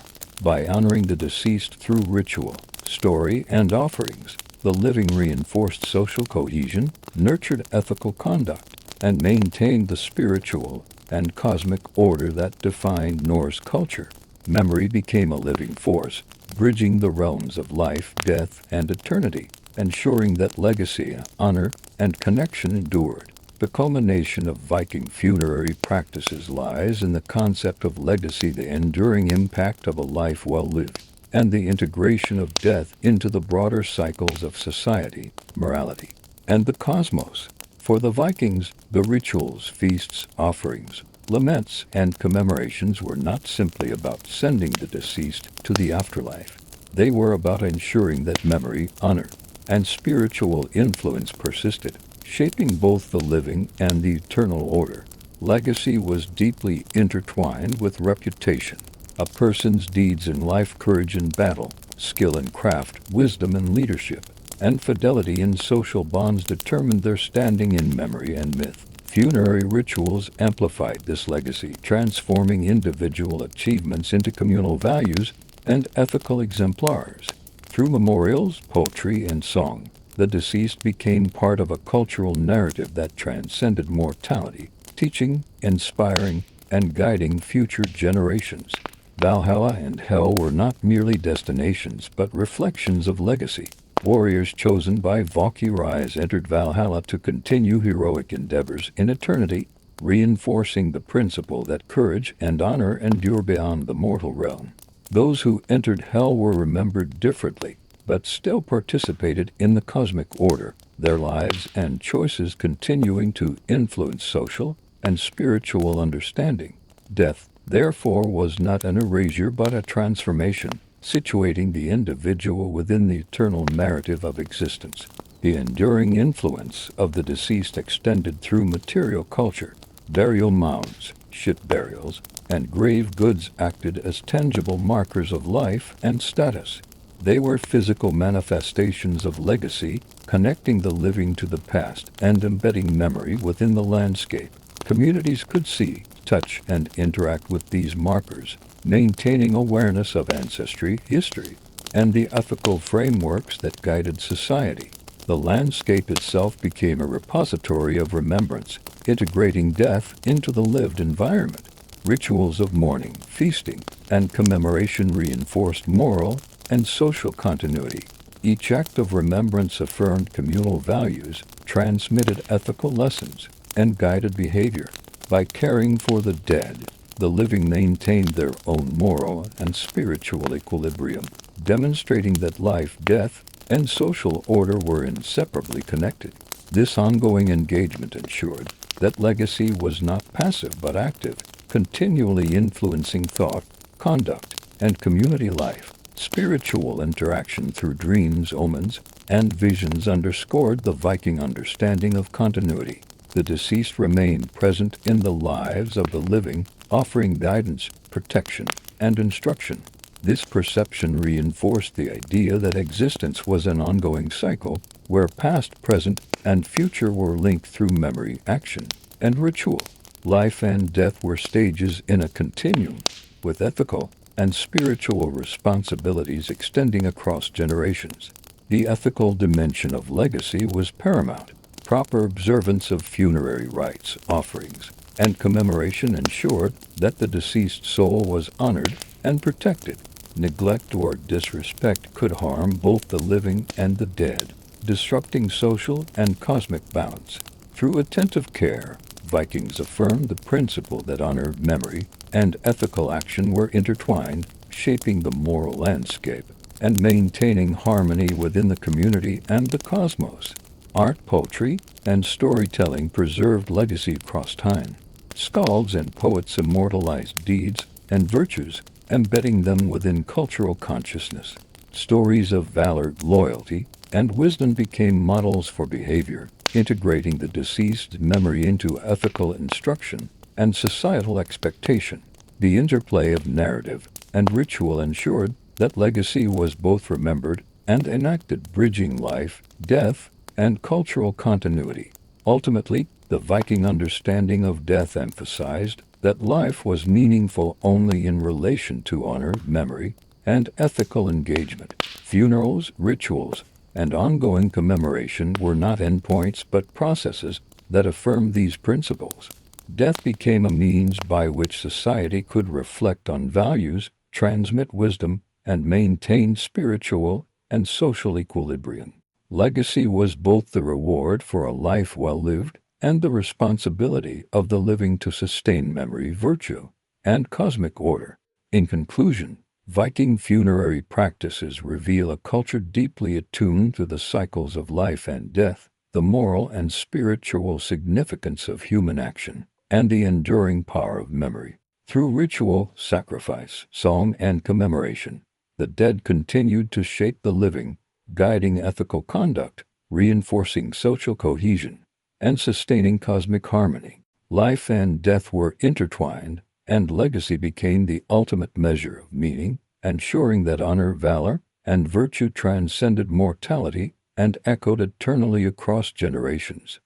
By honoring the deceased through ritual, story, and offerings, the living reinforced social cohesion, nurtured ethical conduct, and maintained the spiritual and cosmic order that defined Norse culture. Memory became a living force, bridging the realms of life, death, and eternity, ensuring that legacy, honor, and connection endured. The culmination of Viking funerary practices lies in the concept of legacy, the enduring impact of a life well lived, and the integration of death into the broader cycles of society, morality, and the cosmos. For the Vikings, the rituals, feasts, offerings, laments, and commemorations were not simply about sending the deceased to the afterlife. They were about ensuring that memory, honor, and spiritual influence persisted, shaping both the living and the eternal order. Legacy was deeply intertwined with reputation. A person's deeds in life, courage in battle, skill in craft, wisdom in leadership, and fidelity in social bonds determined their standing in memory and myth. Funerary rituals amplified this legacy, transforming individual achievements into communal values and ethical exemplars. Through memorials, poetry, and song, the deceased became part of a cultural narrative that transcended mortality, teaching, inspiring, and guiding future generations. Valhalla and Hell were not merely destinations but reflections of legacy. Warriors chosen by Valkyries entered Valhalla to continue heroic endeavors in eternity, reinforcing the principle that courage and honor endure beyond the mortal realm. Those who entered Hell were remembered differently, but still participated in the cosmic order, their lives and choices continuing to influence social and spiritual understanding. Death, therefore, was not an erasure but a transformation, situating the individual within the eternal narrative of existence. The enduring influence of the deceased extended through material culture. Burial mounds, ship burials, and grave goods acted as tangible markers of life and status. They were physical manifestations of legacy, connecting the living to the past and embedding memory within the landscape. Communities could see, touch, and interact with these markers, maintaining awareness of ancestry, history, and the ethical frameworks that guided society. The landscape itself became a repository of remembrance, integrating death into the lived environment. Rituals of mourning, feasting, and commemoration reinforced moral and social continuity. Each act of remembrance affirmed communal values, transmitted ethical lessons, and guided behavior. By caring for the dead, the living maintained their own moral and spiritual equilibrium, demonstrating that life, death, and social order were inseparably connected. This ongoing engagement ensured that legacy was not passive but active, continually influencing thought, conduct, and community life. Spiritual interaction through dreams, omens, and visions underscored the Viking understanding of continuity. The deceased remained present in the lives of the living, offering guidance, protection, and instruction. This perception reinforced the idea that existence was an ongoing cycle, where past, present, and future were linked through memory, action, and ritual. Life and death were stages in a continuum, with ethical and spiritual responsibilities extending across generations. The ethical dimension of legacy was paramount. Proper observance of funerary rites, offerings, and commemoration ensured that the deceased soul was honored and protected. Neglect or disrespect could harm both the living and the dead, disrupting social and cosmic balance. Through attentive care, Vikings affirmed the principle that honor, memory, and ethical action were intertwined, shaping the moral landscape and maintaining harmony within the community and the cosmos. Art, poetry, and storytelling preserved legacy across time. Skalds and poets immortalized deeds and virtues, embedding them within cultural consciousness. Stories of valor, loyalty, and wisdom became models for behavior, integrating the deceased's memory into ethical instruction and societal expectation. The interplay of narrative and ritual ensured that legacy was both remembered and enacted, bridging life, death, and cultural continuity. Ultimately, the Viking understanding of death emphasized that life was meaningful only in relation to honor, memory, and ethical engagement. Funerals, rituals, and ongoing commemoration were not endpoints but processes that affirmed these principles. Death became a means by which society could reflect on values, transmit wisdom, and maintain spiritual and social equilibrium. Legacy was both the reward for a life well lived and the responsibility of the living to sustain memory, virtue, and cosmic order. In conclusion, Viking funerary practices reveal a culture deeply attuned to the cycles of life and death, the moral and spiritual significance of human action, and the enduring power of memory. Through ritual, sacrifice, song, and commemoration, the dead continued to shape the living, guiding ethical conduct, reinforcing social cohesion, and sustaining cosmic harmony. Life and death were intertwined, and legacy became the ultimate measure of meaning, ensuring that honor, valor, and virtue transcended mortality and echoed eternally across generations.